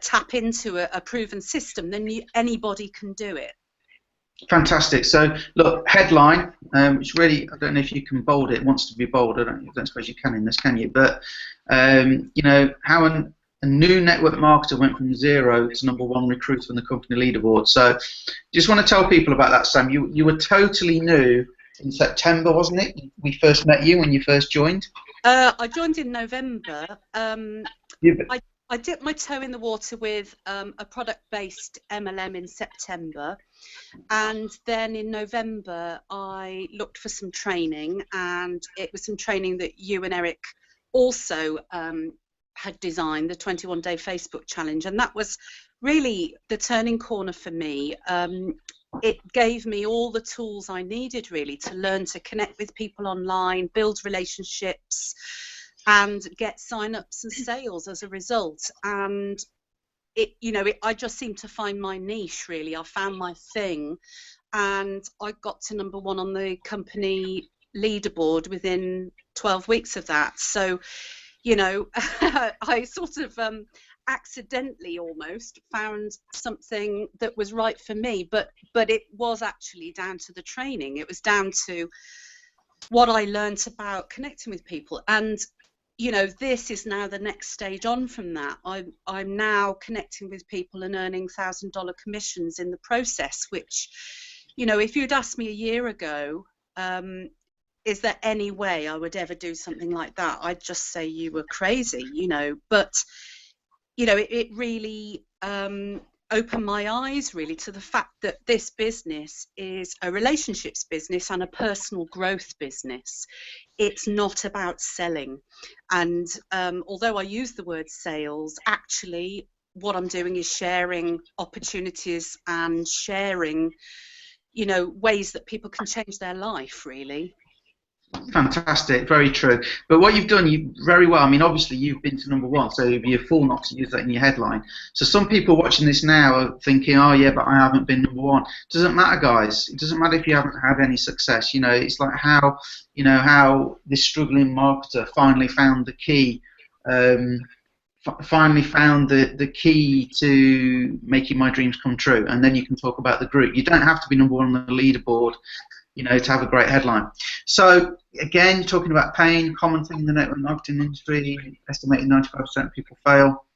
tap into a proven system, then anybody can do it. Fantastic. So, look, headline, it's really, I don't know if you can bold it. It wants to be bold. I don't suppose you can in this, can you? But, how a new network marketer went from 0 to #1 recruiter on the company leaderboard. So, just want to tell people about that, Sam. You were totally new in September, wasn't it? We first met you when you first joined. I joined in November. I dipped my toe in the water with a product-based MLM in September, and then in November I looked for some training, and it was some training that you and Eric also had designed, the 21-day Facebook challenge, and that was really the turning corner for me. It gave me all the tools I needed really to learn to connect with people online, build relationships, and get sign-ups and sales as a result. And I just seemed to find my niche really. I found my thing, and I got to #1 on the company leaderboard within 12 weeks of that. So I sort of accidentally almost found something that was right for me, but it was actually down to the training. It was down to what I learned about connecting with people, and this is now the next stage on from that. I'm now connecting with people and earning $1,000 commissions in the process, which, if you'd asked me a year ago, is there any way I would ever do something like that, I'd just say you were crazy, but it really opened my eyes really to the fact that this business is a relationships business and a personal growth business. It's not about selling, and although I use the word sales, actually what I'm doing is sharing opportunities and sharing ways that people can change their life really. Fantastic, very true. But what you've done, you very well. I mean, obviously you've been to #1, so it'd be a fool not to use that in your headline. So some people watching this now are thinking, "Oh yeah, but I haven't been #1." Doesn't matter, guys. It doesn't matter if you haven't had any success. It's like how this struggling marketer finally found the key. Finally found the key to making my dreams come true, and then you can talk about the group. You don't have to be #1 on the leaderboard, to have a great headline. So again, talking about pain, common thing in the network marketing industry, estimated 95% of people fail.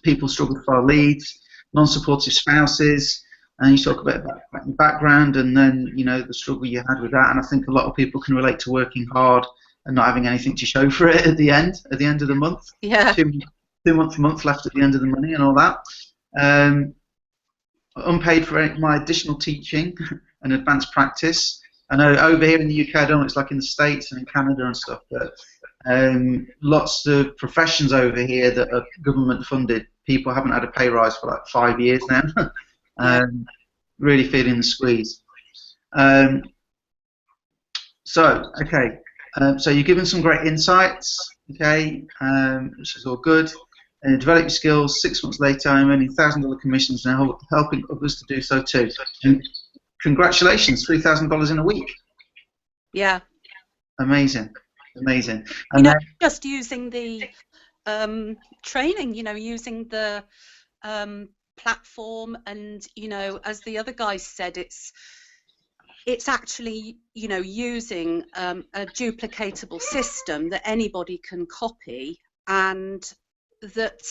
People struggle to file leads, non-supportive spouses, and you talk about your background and then the struggle you had with that. And I think a lot of people can relate to working hard and not having anything to show for it at the end of the month. Yeah. 2 months left at the end of the money and all that. Unpaid for my additional teaching and advanced practice. I know over here in the UK, I don't know, it's like in the States and in Canada and stuff, but lots of professions over here that are government funded, people haven't had a pay rise for like 5 years now. Really feeling the squeeze. So you're given some great insights, okay, which is all good. Develop your skills. 6 months later, I'm earning $1,000 commissions and helping others to do so too. And congratulations, $3,000 in a week. Yeah. Amazing. And just using the training, using the platform, and as the other guys said, it's actually using a duplicatable system that anybody can copy, and that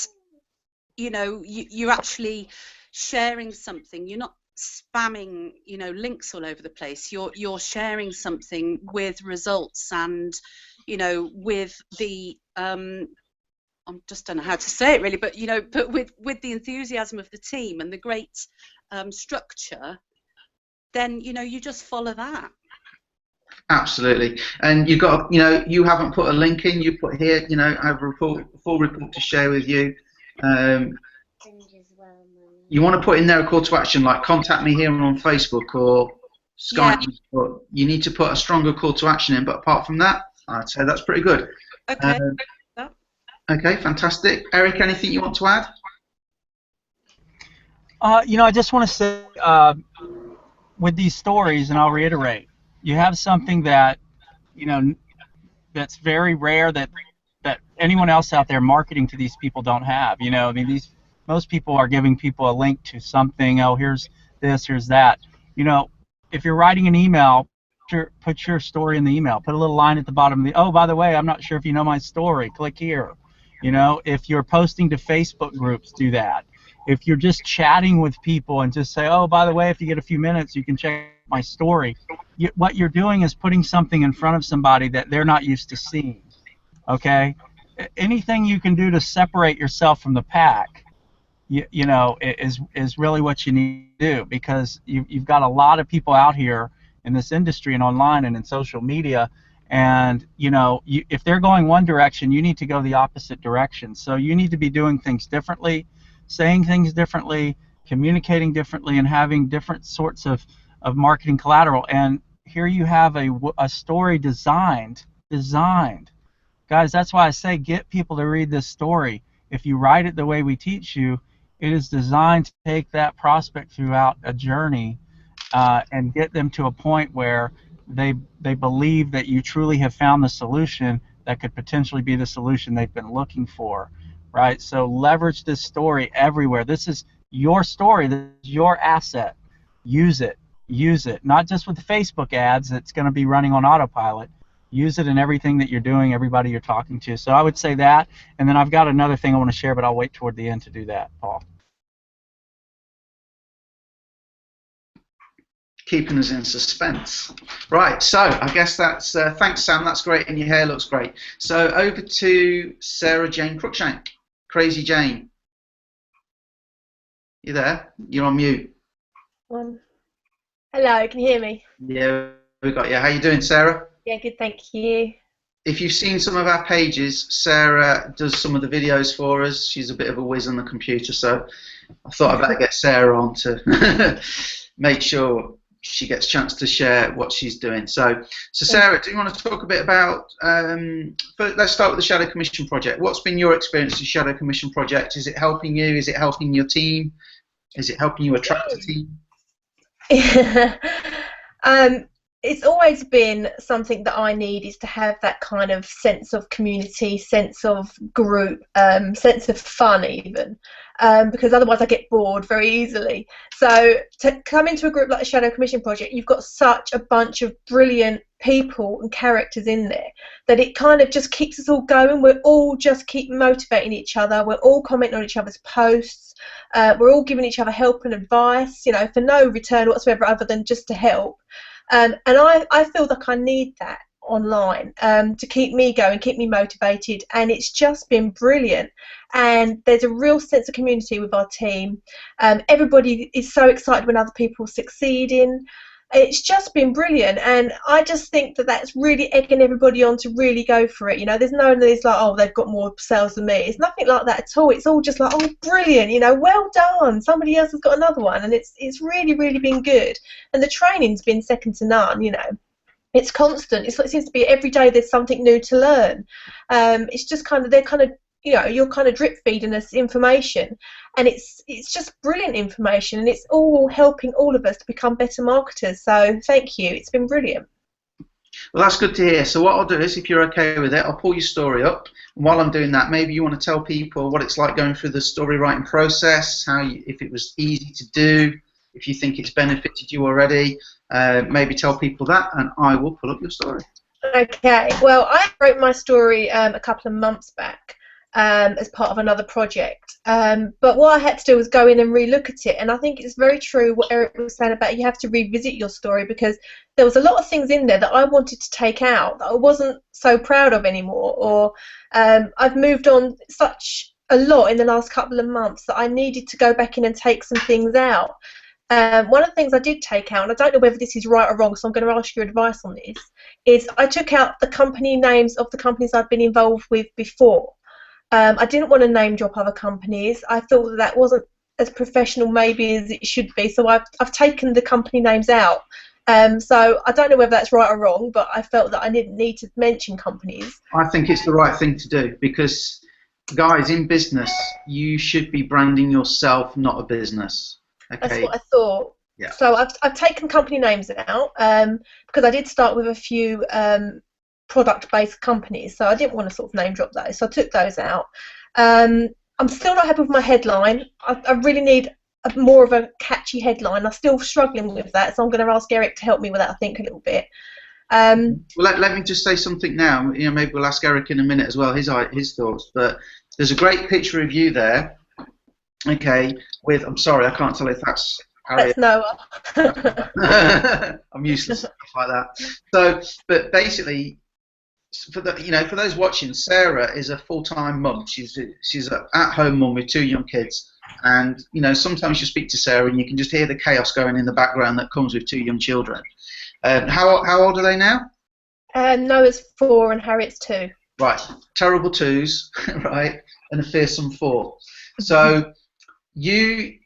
you're actually sharing something. You're not spamming, you know, links all over the place. You're sharing something with results and, you know, with the I just don't know how to say it really, but you know, but with the enthusiasm of the team and the great structure, then you know you just follow that. Absolutely. And you've got, you know, you haven't put a link in. You put here, you know, I have a full report to share with you. You want to put in there a call to action like contact me here on Facebook or Skype. Yeah. But you need to put a stronger call to action in. But apart from that, I'd say that's pretty good. Okay. Okay, fantastic. Eric, anything you want to add? You know, I just want to say, with these stories, and I'll reiterate, you have something that, you know, that's very rare that anyone else out there marketing to these people don't have. You know, I mean, most people are giving people a link to something. Oh, here's this, here's that. You know, if you're writing an email, put your story in the email. Put a little line at the bottom of the, oh, by the way, I'm not sure if you know my story. Click here. You know, if you're posting to Facebook groups, do that. If you're just chatting with people and just say, oh, by the way, if you get a few minutes, you can check my story. What you're doing is putting something in front of somebody that they're not used to seeing. Okay? Anything you can do to separate yourself from the pack, you know, is really what you need to do, because you've got a lot of people out here in this industry and online and in social media, and you know, if they're going one direction, you need to go the opposite direction. So you need to be doing things differently, saying things differently, communicating differently, and having different sorts of marketing collateral. And here you have a story designed. Guys, that's why I say get people to read this story. If you write it the way we teach you, it is designed to take that prospect throughout a journey and get them to a point where they believe that you truly have found the solution that could potentially be the solution they've been looking for, right? So leverage this story everywhere. This is your story. This is your asset. Use it. Use it. Not just with the Facebook ads that's going to be running on autopilot. Use it in everything that you're doing, everybody you're talking to. So I would say that, and then I've got another thing I want to share, but I'll wait toward the end to do that, Paul. Keeping us in suspense. Right, so I guess that's, thanks Sam, that's great, and your hair looks great. So over to Sarah Jane Cruikshank. Crazy Jane. You there? You're on mute. Hello, can you hear me? Yeah, we got you. How you doing, Sarah? Yeah, good, thank you. If you've seen some of our pages, Sarah does some of the videos for us. She's a bit of a whiz on the computer, so I thought I'd better get Sarah on to make sure she gets a chance to share what she's doing. So Sarah, do you want to talk a bit about, let's start with the Shadow Commission Project. What's been your experience with the Shadow Commission Project? Is it helping you? Is it helping your team? Is it helping you attract a team? It's always been something that I need, is to have that kind of sense of community, sense of group, sense of fun even, because otherwise I get bored very easily. So to come into a group like the Shadow Commission Project, you've got such a bunch of brilliant people and characters in there that it kind of just keeps us all going. We're all just keep motivating each other. We're all commenting on each other's posts. We're all giving each other help and advice, you know, for no return whatsoever other than just to help. And I feel like I need that online to keep me going, keep me motivated, and it's just been brilliant. And there's a real sense of community with our team. Everybody is so excited when other people are succeeding. It's just been brilliant, and I just think that that's really egging everybody on to really go for it. You know, there's no one that's like, oh, they've got more sales than me. It's nothing like that at all. It's all just like, oh, brilliant, you know, well done. Somebody else has got another one, and it's really, really been good. And the training's been second to none, you know. It's constant. It seems to be every day there's something new to learn. It's just kind of, they're kind of, you know, you're kind of drip feeding us information, and it's just brilliant information, and it's all helping all of us to become better marketers. So thank you, it's been brilliant. Well, that's good to hear. So what I'll do is, if you're okay with it, I'll pull your story up, and while I'm doing that, maybe you want to tell people what it's like going through the story writing process, if it was easy to do, if you think it's benefited you already, maybe tell people that, and I will pull up your story. Okay, well, I wrote my story a couple of months back. as part of another project. But what I had to do was go in and relook at it, and I think it's very true what Eric was saying about you have to revisit your story, because there was a lot of things in there that I wanted to take out that I wasn't so proud of anymore, or I've moved on such a lot in the last couple of months that I needed to go back in and take some things out. One of the things I did take out, and I don't know whether this is right or wrong, so I'm going to ask your advice on this, is I took out the company names of the companies I've been involved with before. I didn't want to name drop other companies. I thought that wasn't as professional maybe as it should be, so I've taken the company names out. So I don't know whether that's right or wrong, but I felt that I didn't need to mention companies. I think it's the right thing to do, because, guys, in business, you should be branding yourself, not a business. Okay. That's what I thought. Yeah. So I've taken company names out because I did start with a few product-based companies, so I didn't want to sort of name drop those, so I took those out. I'm still not happy with my headline. I really need more of a catchy headline. I'm still struggling with that, so I'm going to ask Eric to help me with that, I think, a little bit. Well, let me just say something now. You know, maybe we'll ask Eric in a minute as well, his thoughts. But there's a great picture of you there. Okay, with, I'm sorry, I can't tell if that's Harriet. That's Noah. I'm useless at stuff like that. So, but basically, for those watching, Sarah is a full-time mum. She's an at-home mum with 2 young kids, and sometimes you speak to Sarah and you can just hear the chaos going in the background that comes with 2 young children. How old are they now? Noah's 4 and Harriet's 2. Right, terrible 2s, right, and a fearsome 4. So you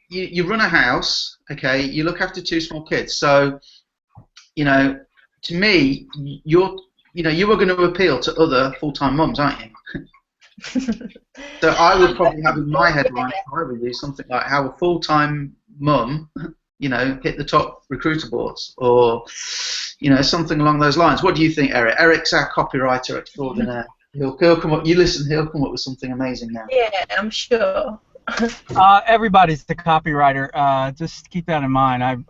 run a house, okay? You look after 2 small kids. So to me, you are going to appeal to other full-time mums, aren't you? So I would probably have in my headline, if I were you, something like how a full-time mum, hit the top recruiter boards, or something along those lines. What do you think, Eric? Eric's our copywriter extraordinaire. He'll come up. He'll come up with something amazing now. Yeah, I'm sure. Everybody's the copywriter. Just keep that in mind.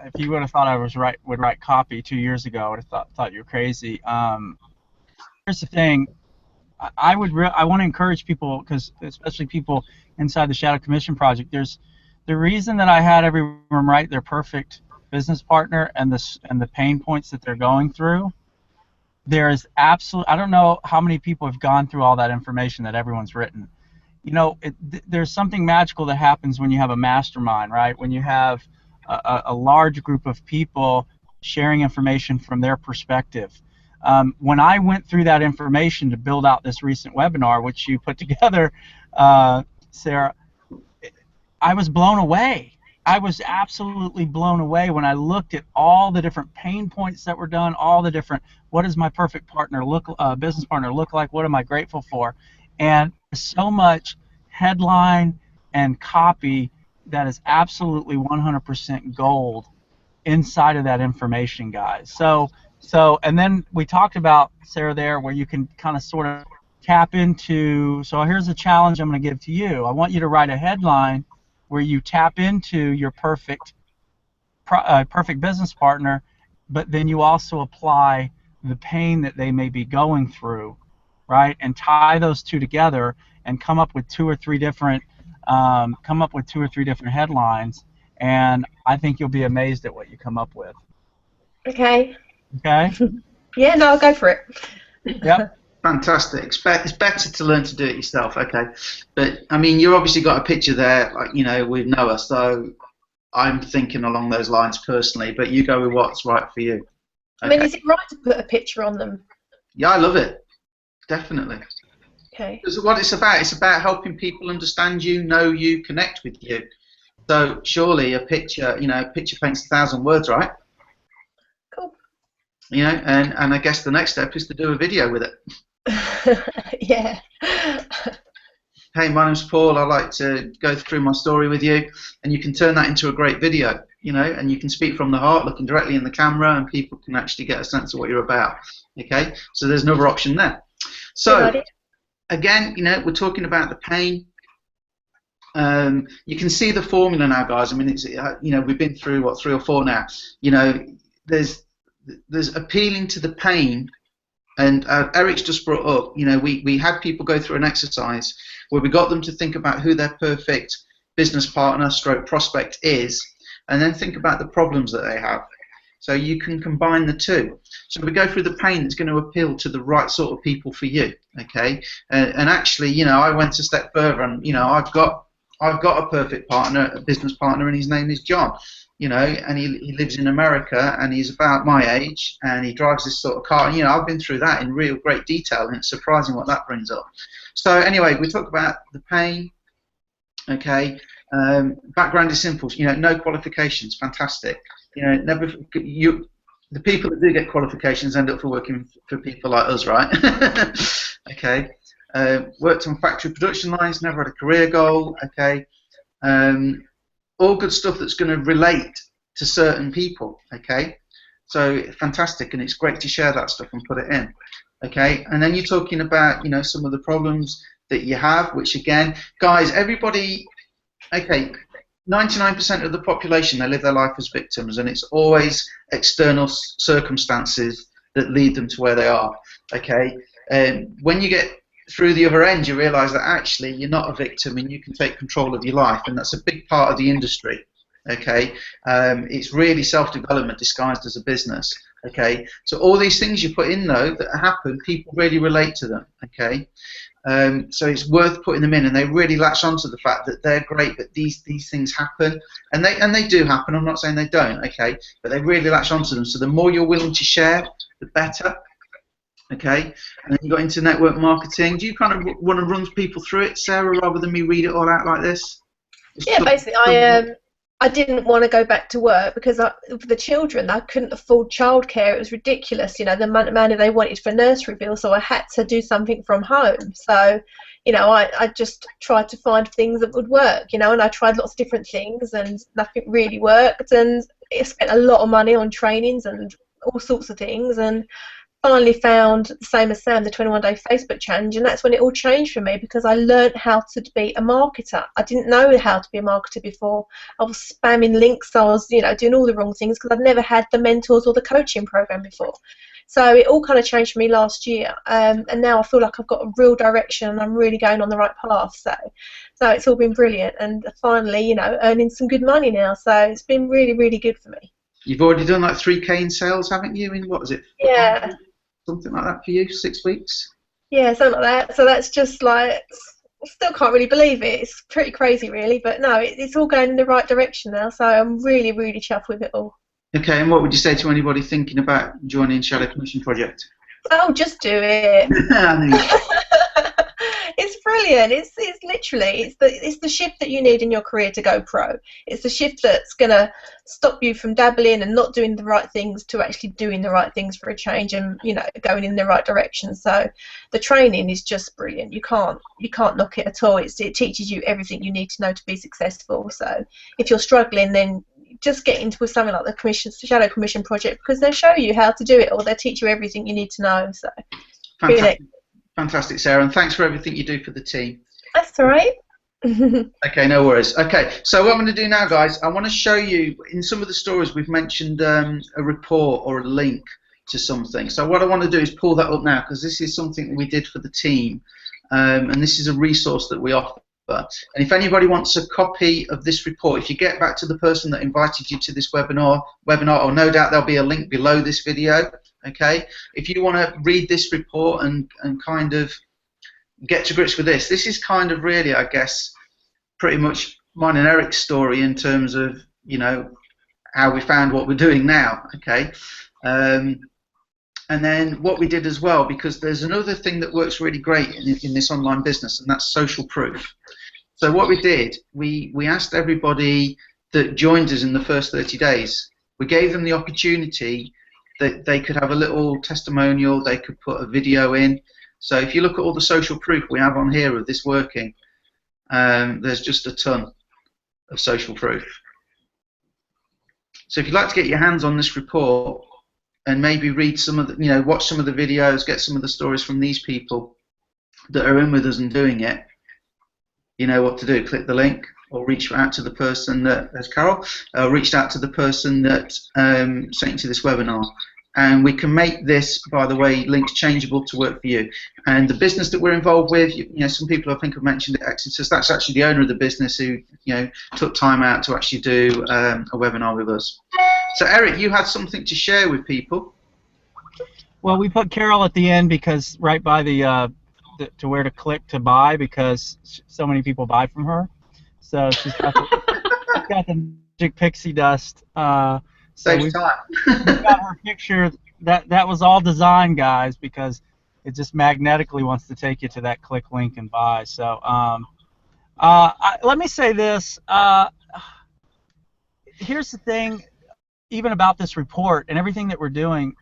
If you would have thought I would write copy 2 years ago, I would have thought you were crazy. Here's the thing. I want to encourage people, because especially people inside the Shadow Commission Project. There's the reason that I had everyone write their perfect business partner and the pain points that they're going through. There is I don't know how many people have gone through all that information that everyone's written. There's something magical that happens when you have a mastermind, right? When you have a large group of people sharing information from their perspective. When I went through that information to build out this recent webinar, which you put together, Sarah, I was blown away. I was absolutely blown away when I looked at all the different pain points that were done, all the different, what does my perfect partner business partner look like, what am I grateful for, and so much headline and copy that is absolutely 100% gold inside of that information, guys. So, and then we talked about, Sarah, there, where you can kind of sort of tap into, so here's a challenge I'm going to give to you. I want you to write a headline where you tap into your perfect business partner, but then you also apply the pain that they may be going through, right? And tie those two together and come up with two or three different headlines, and I think you'll be amazed at what you come up with. Okay. Okay? Yeah, no, I'll go for it. Yep. Fantastic. It's better to learn to do it yourself, okay? But, I mean, you've obviously got a picture there, like, with Noah, so I'm thinking along those lines personally, but you go with what's right for you. Okay. I mean, is it right to put a picture on them? Yeah, I love it. Definitely. Okay. Because what it's about helping people understand you, know you, connect with you. So surely a picture, a picture paints 1,000 words, right? Cool. And I guess the next step is to do a video with it. Yeah. Hey, my name's Paul. I'd like to go through my story with you, and you can turn that into a great video, and you can speak from the heart, looking directly in the camera, and people can actually get a sense of what you're about. Okay, so there's another option there. So again, we're talking about the pain. You can see the formula now, guys. I mean, it's we've been through what, 3 or 4 now. There's appealing to the pain And Eric's just brought up, you know, we had people go through an exercise where we got them to think about who their perfect business partner stroke prospect is, and then think about the problems that they have. So you can combine the two. So we go through the pain that's going to appeal to the right sort of people for you, okay? And actually, you know, I went a step further, and you know, I've got a perfect partner, a business partner, and his name is John. You know, and he lives in America, and he's about my age, and he drives this sort of car. And, you know, I've been through that in real great detail, and it's surprising what that brings up. So anyway, we talk about the pain, okay? Background is simple. You know, no qualifications, fantastic. You know, the people that do get qualifications end up for working for people like us, right? Okay. Worked on factory production lines, never had a career goal, okay. All good stuff that's going to relate to certain people, okay. So fantastic, and it's great to share that stuff and put it in, okay. And then you're talking about, you know, some of the problems that you have, which again, guys, everybody, okay, 99% of the population, they live their life as victims, and it's always external circumstances that lead them to where they are, okay. When you get through the other end, you realise that actually you're not a victim, and you can take control of your life, and that's a big part of the industry, okay. It's really self-development disguised as a business, okay. So all these things you put in, though, that happen, people really relate to them, okay. So it's worth putting them in, and they really latch onto the fact that they're great, but these things happen, and they do happen. I'm not saying they don't, okay, but they really latch onto them. So the more you're willing to share, the better, okay. And then you got into network marketing. Do you kind of want to run people through it, Sarah, rather than me read it all out like this? Yeah, basically, I didn't want to go back to work because for the children, I couldn't afford childcare. It was ridiculous, you know, the amount of money they wanted for nursery bills, so I had to do something from home. So, you know, I just tried to find things that would work, you know, and I tried lots of different things, and nothing really worked, and I spent a lot of money on trainings and all sorts of things, and finally found, the same as Sam, the 21-day Facebook challenge, and that's when it all changed for me, because I learned how to be a marketer. I didn't know how to be a marketer before. I was spamming links, I was, you know, doing all the wrong things because I'd never had the mentors or the coaching program before. So it all kind of changed for me last year, and now I feel like I've got a real direction, and I'm really going on the right path. So it's all been brilliant, and finally, you know, earning some good money now. So it's been really, really good for me. You've already done like 3K in sales, haven't you? In what was it? Yeah. Something like that for you, 6 weeks? Yeah, something like that. So that's just like, I still can't really believe it. It's pretty crazy, really. But no, it's all going in the right direction now. So I'm really, really chuffed with it all. Okay, and what would you say to anybody thinking about joining Shadow Commission Project? Oh, just do it. It's brilliant. It's literally it's the shift that you need in your career to go pro. It's the shift that's gonna stop you from dabbling and not doing the right things to actually doing the right things for a change, and you know, going in the right direction. So the training is just brilliant. You can't knock it at all. It teaches you everything you need to know to be successful. So if you're struggling, then just get into something like the Shadow Commission Project, because they'll show you how to do it, or they'll teach you everything you need to know. So fantastic. Fantastic, Sarah, and thanks for everything you do for the team. That's all right. Okay, no worries. Okay, so what I'm going to do now, guys, I want to show you, in some of the stories we've mentioned a report or a link to something. So what I want to do is pull that up now, because this is something we did for the team, and this is a resource that we offer. And if anybody wants a copy of this report, if you get back to the person that invited you to this webinar, or no doubt there'll be a link below this video, okay? If you want to read this report and kind of get to grips with this is kind of really, I guess, pretty much mine and Eric's story in terms of, you know, how we found what we're doing now, okay? And then what we did as well, because there's another thing that works really great in this online business, and that's social proof. So what we did, we asked everybody that joined us in the first 30 days, we gave them the opportunity that they could have a little testimonial, they could put a video in. So if you look at all the social proof we have on here of this working, there's just a ton of social proof. So if you'd like to get your hands on this report and maybe read some of the, you know, watch some of the videos, get some of the stories from these people that are in with us and doing it, you know what to do. Click the link, or reach out to the person that, as Carol, reached out to the person that sent you to this webinar, and we can make this, by the way, links changeable to work for you. And the business that we're involved with, you know, some people I think have mentioned it, Exodus, that's actually the owner of the business who, you know, took time out to actually do a webinar with us. So Eric, you had something to share with people. Well, we put Carol at the end because right by the to where to click to buy, because so many people buy from her. So she's got the magic pixie dust. So Saves time. we've got her picture. That was all designed, guys, because it just magnetically wants to take you to that click link and buy. So let me say this. Here's the thing, even about this report and everything that we're doing.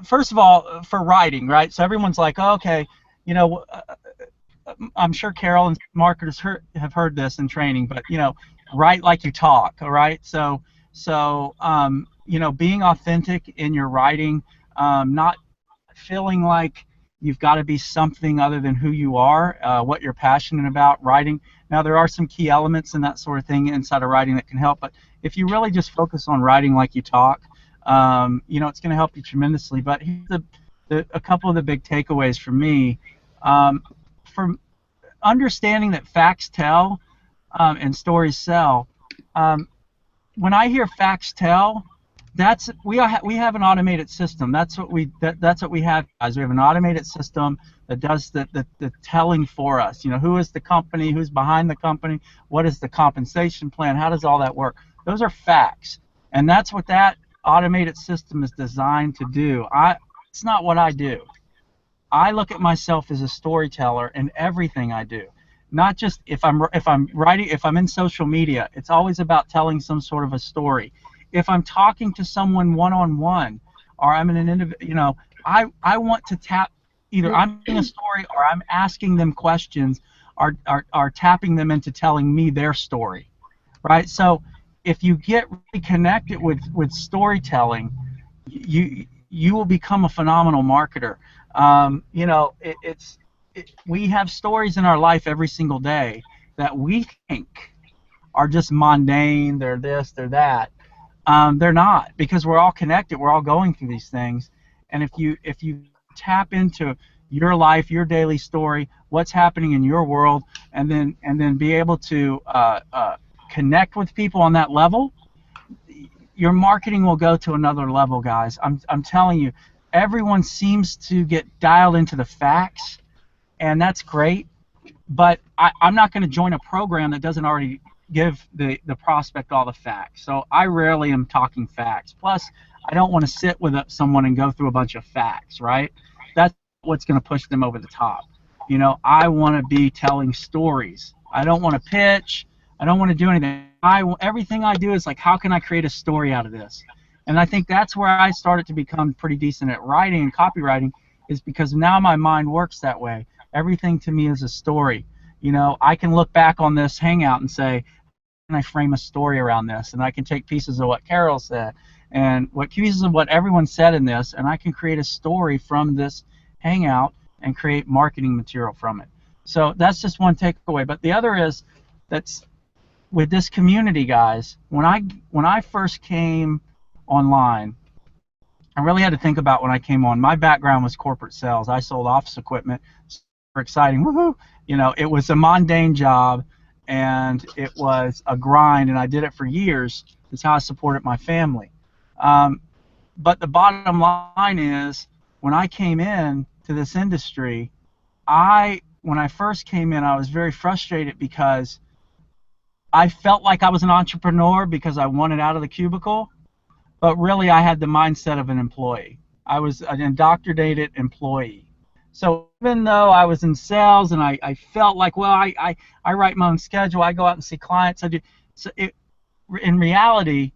First of all, for writing, right? So everyone's like, oh, okay, you know, I'm sure Carol and marketers have heard this in training, but you know, write like you talk, all right? So you know, being authentic in your writing, not feeling like you've got to be something other than who you are, what you're passionate about, writing. Now, there are some key elements and that sort of thing inside of writing that can help, but if you really just focus on writing like you talk, you know, it's going to help you tremendously. But here's a couple of the big takeaways for me. From understanding that facts tell and stories sell, when I hear facts tell, we have an automated system. That's what we have, guys. We have an automated system that does the telling for us. You know, who is the company, who's behind the company, what is the compensation plan, how does all that work? Those are facts, and that's what that automated system is designed to do. It's not what I do. I look at myself as a storyteller in everything I do. Not just if I'm writing, if I'm in social media, it's always about telling some sort of a story. If I'm talking to someone one-on-one, or I'm in an individual, you know, I want to tap, either I'm telling a story or I'm asking them questions, or tapping them into telling me their story, right? So if you get really connected with storytelling, you will become a phenomenal marketer. You know, we have stories in our life every single day that we think are just mundane, they're this, they're that. They're not, because we're all connected, we're all going through these things. And if you tap into your life, your daily story, what's happening in your world, and then be able to connect with people on that level, your marketing will go to another level, guys. I'm telling you, everyone seems to get dialed into the facts, and that's great, but I'm not going to join a program that doesn't already give the prospect all the facts. So I rarely am talking facts. Plus, I don't want to sit with someone and go through a bunch of facts, right? That's what's going to push them over the top. You know, I want to be telling stories. I don't want to pitch. I don't want to do anything. Everything I do is like, how can I create a story out of this? And I think that's where I started to become pretty decent at writing and copywriting, is because now my mind works that way. Everything to me is a story. You know, I can look back on this hangout and say, can I frame a story around this? And I can take pieces of what Carol said and pieces of what everyone said in this, and I can create a story from this hangout and create marketing material from it. So that's just one takeaway. But the other is, that's with this community, guys, when I first came online, I really had to think about when I came on. My background was corporate sales. I sold office equipment. Super exciting, woohoo! You know, it was a mundane job, and it was a grind, and I did it for years. That's how I supported my family. But the bottom line is, when I came in to this industry, when I first came in, I was very frustrated because I felt like I was an entrepreneur because I wanted out of the cubicle, but really I had the mindset of an employee. I was an indoctrinated employee. So even though I was in sales and I felt like, well, I write my own schedule, I go out and see clients, I do. So in reality,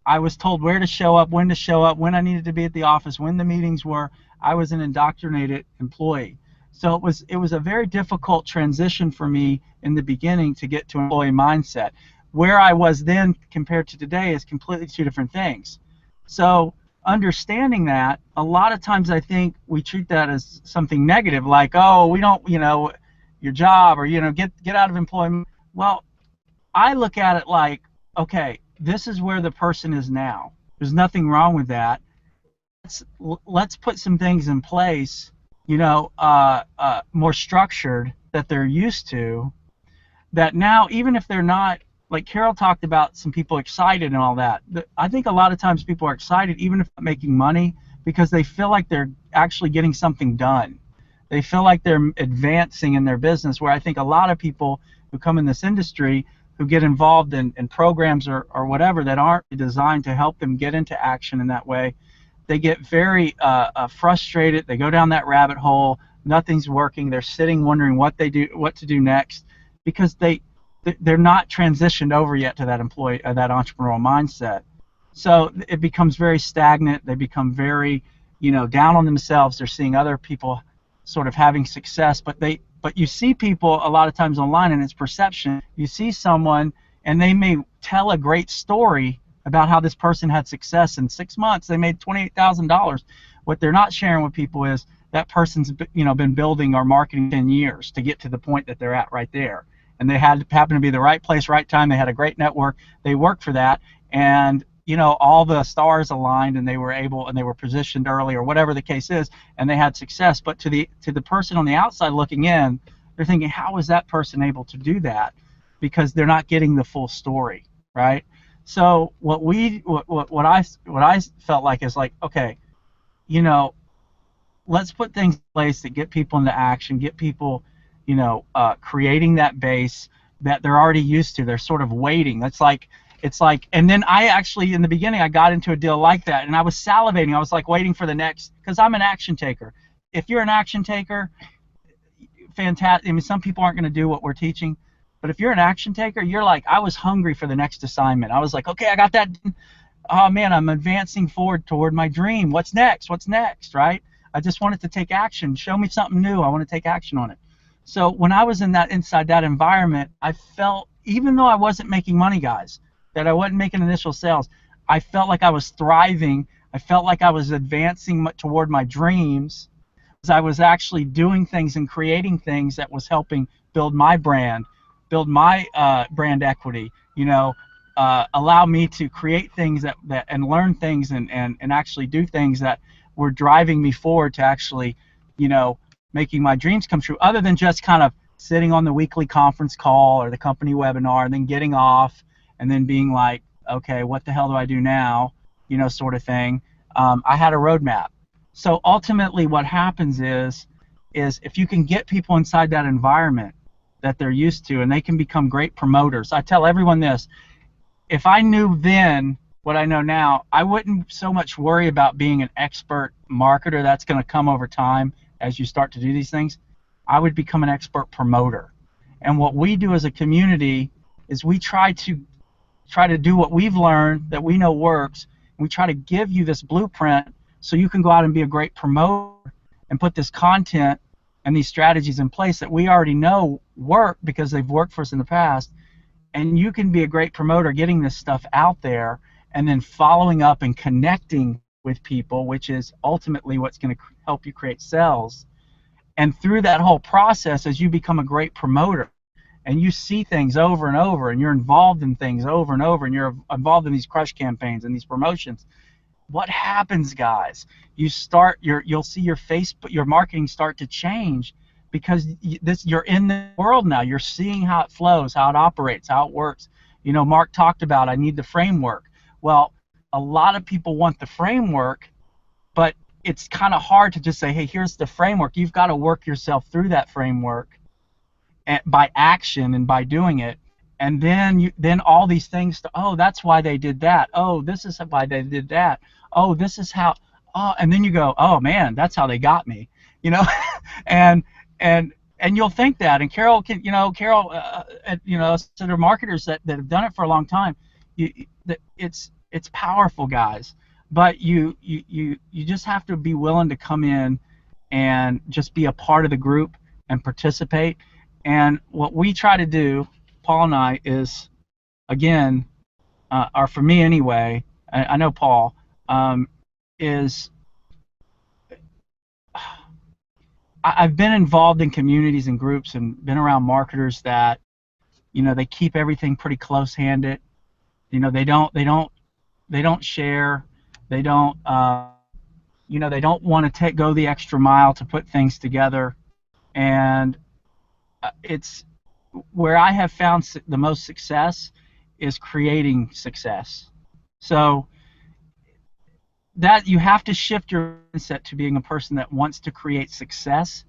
I was told where to show up, when I needed to be at the office, when the meetings were. I was an indoctrinated employee. So it was a very difficult transition for me in the beginning to get to an employee mindset. Where I was then compared to today is completely two different things. So understanding that, a lot of times I think we treat that as something negative, like, oh, we don't, you know, your job, or, you know, get out of employment. Well, I look at it like, okay, this is where the person is now. There's nothing wrong with that. Let's put some things in place, more structured that they're used to, that now, even if they're not, like Carol talked about some people excited and all that, I think a lot of times people are excited even if they're not making money because they feel like they're actually getting something done. They feel like they're advancing in their business, where I think a lot of people who come in this industry who get involved in programs or whatever that aren't designed to help them get into action in that way, they get very frustrated. They go down that rabbit hole. Nothing's working. They're sitting wondering what to do next, because they're not transitioned over yet to that that entrepreneurial mindset. So it becomes very stagnant. They become very, down on themselves. They're seeing other people sort of having success, but you see people a lot of times online, and it's perception. You see someone and they may tell a great story about how this person had success in 6 months. They made $28,000. What they're not sharing with people is that person's been building or marketing 10 years to get to the point that they're at right there. And they happened to be the right place, right time. They had a great network. They worked for that, and all the stars aligned, and they were positioned early, or whatever the case is, and they had success. But to the person on the outside looking in, they're thinking, how is that person able to do that? Because they're not getting the full story, right? So what I felt like is like, okay, let's put things in place that get people into action, get people, creating that base that they're already used to. They're sort of waiting. It's like, and then I actually, in the beginning, I got into a deal like that, and I was salivating. I was like waiting for the next, because I'm an action taker. If you're an action taker, fantastic. I mean, some people aren't going to do what we're teaching, but if you're an action taker, you're like, I was hungry for the next assignment. I was like, okay, I got that. Oh man, I'm advancing forward toward my dream. What's next? What's next, right? I just wanted to take action. Show me something new. I want to take action on it. So when I was inside that environment, I felt, even though I wasn't making money, guys, that I wasn't making initial sales, I felt like I was thriving. I felt like I was advancing toward my dreams, because I was actually doing things and creating things that was helping build my brand, build my brand equity, allow me to create things that and learn things and actually do things that were driving me forward to actually, making my dreams come true, other than just kind of sitting on the weekly conference call or the company webinar and then getting off and then being like, okay, what the hell do I do now, sort of thing. I had a roadmap. So ultimately what happens is if you can get people inside that environment that they're used to, and they can become great promoters. I tell everyone this: if I knew then what I know now, I wouldn't so much worry about being an expert marketer. That's going to come over time as you start to do these things. I would become an expert promoter. And what we do as a community is we try to do what we've learned that we know works. We try to give you this blueprint so you can go out and be a great promoter and put this content and these strategies in place that we already know work because they've worked for us in the past. And you can be a great promoter getting this stuff out there and then following up and connecting with people, which is ultimately what's going to help you create sales. And through that whole process, as you become a great promoter and you see things over and over, and you're involved in things over and over, and you're involved in these crush campaigns and these promotions, what happens, guys? You'll see your marketing start to change, because you're in the world now. You're seeing how it flows, how it operates, how it works. Mark talked about, I need the framework. Well, a lot of people want the framework, but it's kind of hard to just say, hey, here's the framework. You've got to work yourself through that framework by action and by doing it. And then all these things, oh, that's why they did that. Oh, this is why they did that. Oh, this is how, and then you go, oh man, that's how they got me, and you'll think that. And Carol can, so there are marketers that have done it for a long time. It's powerful, guys. But you just have to be willing to come in and just be a part of the group and participate. And what we try to do, Paul and I, is, again, or for me anyway, I know Paul, is I've been involved in communities and groups and been around marketers that, they keep everything pretty close-handed. They don't they don't share, they don't you know, they don't want to go the extra mile to put things together. And it's where I have found the most success is creating success. So that you have to shift your mindset to being a person that wants to create success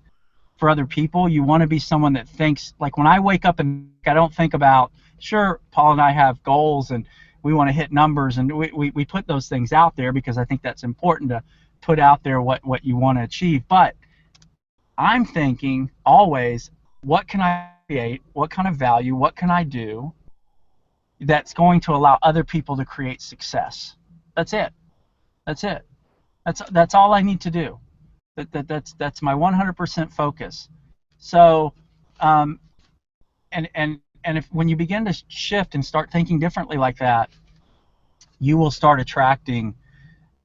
for other people. You want to be someone that thinks, like when I wake up and I don't think about, sure, Paul and I have goals and we want to hit numbers, and we put those things out there because I think that's important to put out there what you want to achieve. But I'm thinking always, what can I create? What kind of value? What can I do that's going to allow other people to create success? That's it. That's it. That's all I need to do. That's my 100% focus. So, and if when you begin to shift and start thinking differently like that, you will start attracting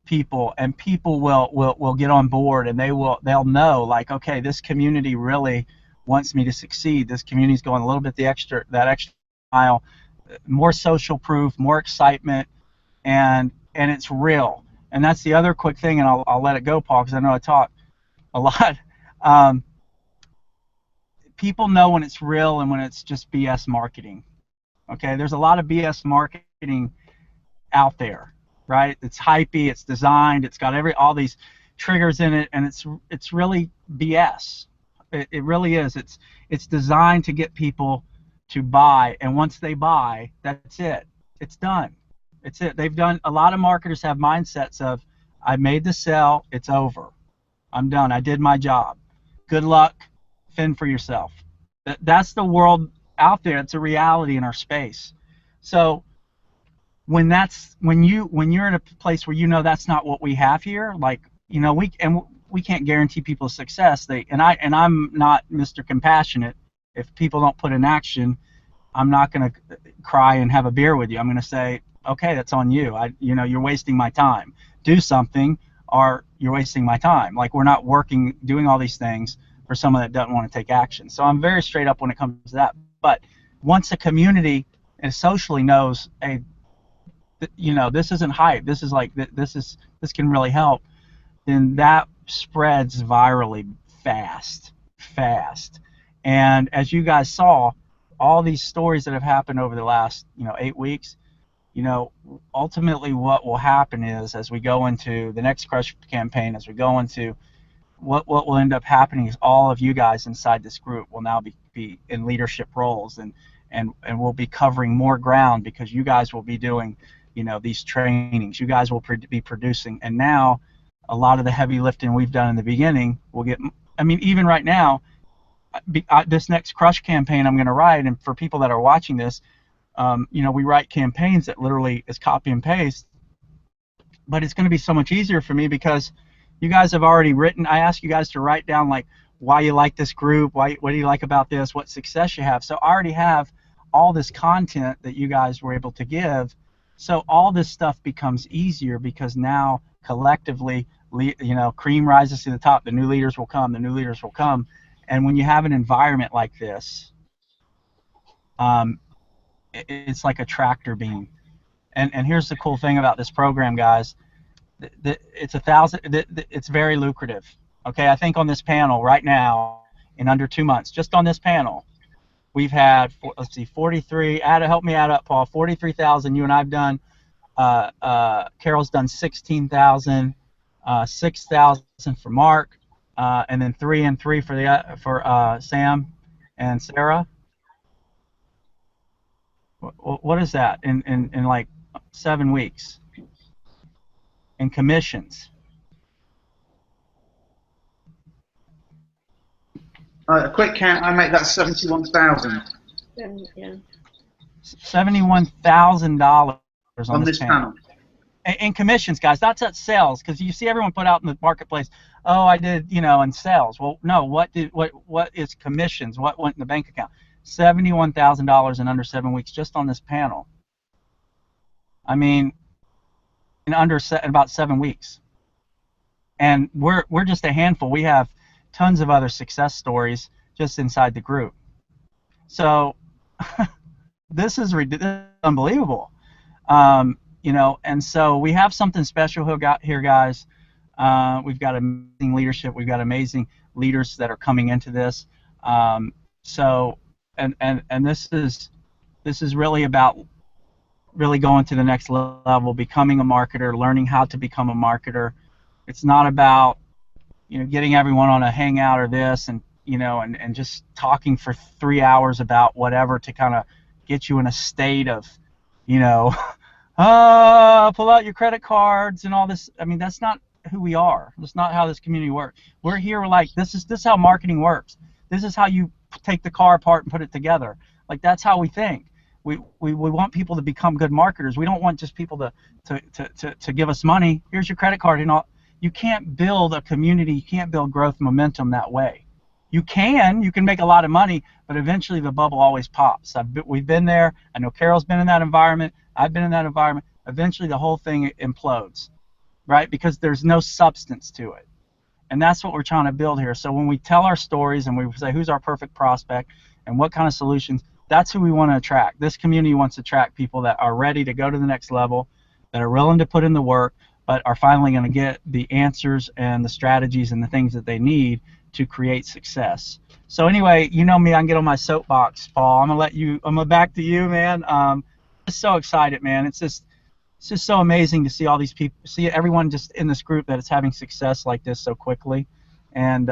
people, and people will get on board, and they'll know, like, okay, this community really wants me to succeed. This community's going a little bit that extra mile, more social proof, more excitement, and it's real. And that's the other quick thing, and I'll let it go, Paul, because I know I talk a lot. People know when it's real and when it's just BS marketing. Okay, there's a lot of BS marketing out there, right? It's hypey, it's designed, it's got all these triggers in it, and it's really BS. It really is. It's designed to get people to buy, and once they buy, that's it. It's done. It's it. They've done. A lot of marketers have mindsets of, I made the sale, it's over. I'm done. I did my job. Good luck. Fend for yourself. That's the world out there. It's a reality in our space. So when you're in a place where you know that's not what we have here, like, you know, we can't guarantee people's success. I'm not Mr. Compassionate. If people don't put in action, I'm not going to cry and have a beer with you. I'm going to say, okay, that's on you. You're wasting my time. Do something, or you're wasting my time. Like, we're not doing all these things for someone that doesn't want to take action. So I'm very straight up when it comes to that. But once a community and socially knows, hey, this isn't hype. This is like this can really help. Then that spreads virally fast. And as you guys saw, all these stories that have happened over the last 8 weeks, ultimately what will happen is, as we go into the next Crush campaign, as we go into what will end up happening is all of you guys inside this group will now be in leadership roles, and we'll be covering more ground because you guys will be doing these trainings. You guys will be producing, and now a lot of the heavy lifting we've done in the beginning will get. I mean, even right now, this next Crush campaign I'm going to write, and for people that are watching this, we write campaigns that literally is copy and paste, but it's going to be so much easier for me because you guys have already written. I ask you guys to write down, like, why you like this group, what do you like about this, what success you have. So I already have all this content that you guys were able to give. So all this stuff becomes easier because now collectively, cream rises to the top. The new leaders will come. The new leaders will come. And when you have an environment like this, it's like a tractor beam. And here's the cool thing about this program, guys. It's very lucrative. Okay, I think on this panel right now, in under 2 months, just on this panel, we've had, let's see, 43. Help me add up, Paul. 43,000. You and I've done. Carol's done 16,000. 6,000 for Mark, and then 3 and 3 for Sam and Sarah. What is that in like 7 weeks? In commissions. A quick count. I make that 71,000. Yeah. $71,000 on this panel. In commissions, guys. That's at sales, because you see everyone put out in the marketplace, oh, I did, in sales. Well, no. What is commissions? What went in the bank account? $71,000 in under 7 weeks, just on this panel. I mean, in about 7 weeks. And we're just a handful. We have tons of other success stories just inside the group. So this is unbelievable. you know, and so we have something special here, guys. We've got amazing leadership. We've got amazing leaders that are coming into this. So, and this is really about really going to the next level, becoming a marketer, learning how to become a marketer. It's not about, you know, getting everyone on a hangout or this and, you know, and just talking for 3 hours about whatever to kind of get you in a state of, you know, pull out your credit cards and all this. I mean, that's not who we are. That's not how this community works. We're here like, this is how marketing works. This is how you take the car apart and put it together. Like, that's how we think. We want people to become good marketers. We don't want just people to give us money. Here's your credit card and all. You can't build a community. You can't build growth momentum that way. You can make a lot of money, but eventually the bubble always pops. We've been there. I know Carol's been in that environment. I've been in that environment. Eventually the whole thing implodes, right? Because there's no substance to it. And that's what we're trying to build here. So when we tell our stories and we say who's our perfect prospect and what kind of solutions, that's who we want to attract. This community wants to attract people that are ready to go to the next level, that are willing to put in the work, but are finally going to get the answers and the strategies and the things that they need to create success. So anyway, you know me, I can get on my soapbox, Paul. I'm gonna back to you, man. I'm just so excited, man. It's just so amazing to see all these people, see everyone just in this group that is having success like this so quickly. And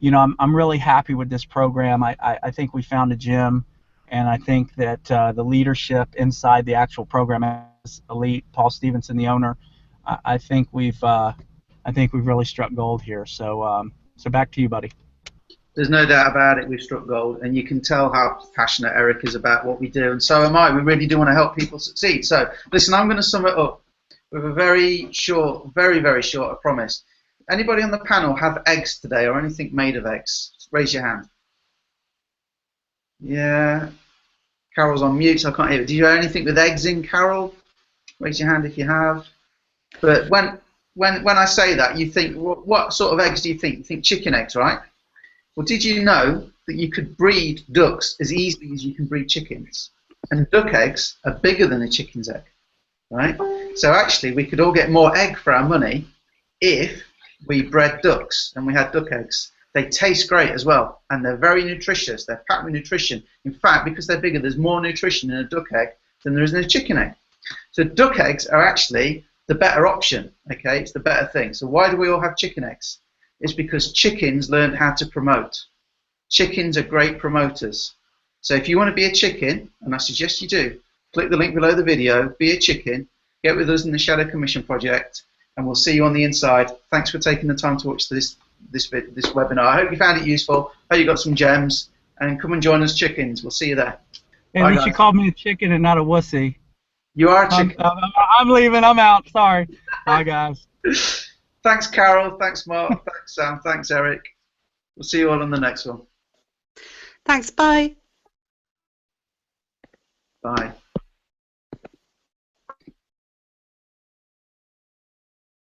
you know, I'm really happy with this program. I think we found a gem, and I think that the leadership inside the actual program is elite. Paul Stevenson, the owner, I think we've really struck gold here. So so back to you, buddy. There's no doubt about it. We've struck gold, and you can tell how passionate Eric is about what we do, and so am I. We really do want to help people succeed. So listen, I'm going to sum it up with a very short, very short, I promise. Anybody on the panel have eggs today or anything made of eggs? Raise your hand. Yeah. Carol's on mute, so I can't hear it. Do you have anything with eggs in, Carol? Raise your hand if you have. But when I say that, you think, what sort of eggs do you think? You think chicken eggs, right? Well, did you know that you could breed ducks as easily as you can breed chickens? And duck eggs are bigger than a chicken's egg, right? So actually, we could all get more egg for our money if we bred ducks and we had duck eggs. They taste great as well, and they're very nutritious. They're packed with nutrition. In fact, because they're bigger, there's more nutrition in a duck egg than there is in a chicken egg. So duck eggs are actually the better option, okay? It's the better thing. So why do we all have chicken eggs? It's because chickens learn how to promote. Chickens are great promoters. So if you want to be a chicken, and I suggest you do, click the link below the video, be a chicken, get with us in the Shadow Commission Project, and we'll see you on the inside. Thanks for taking the time to watch this webinar. I hope you found it useful. Hope you got some gems, and come and join us, chickens. We'll see you there. At least you called me a chicken and not a wussy. You are a chicken. I'm leaving. I'm out. Sorry. Bye, guys. Thanks, Carol. Thanks, Mark. Thanks, Sam. Thanks, Eric. We'll see you all on the next one. Thanks. Bye. Bye.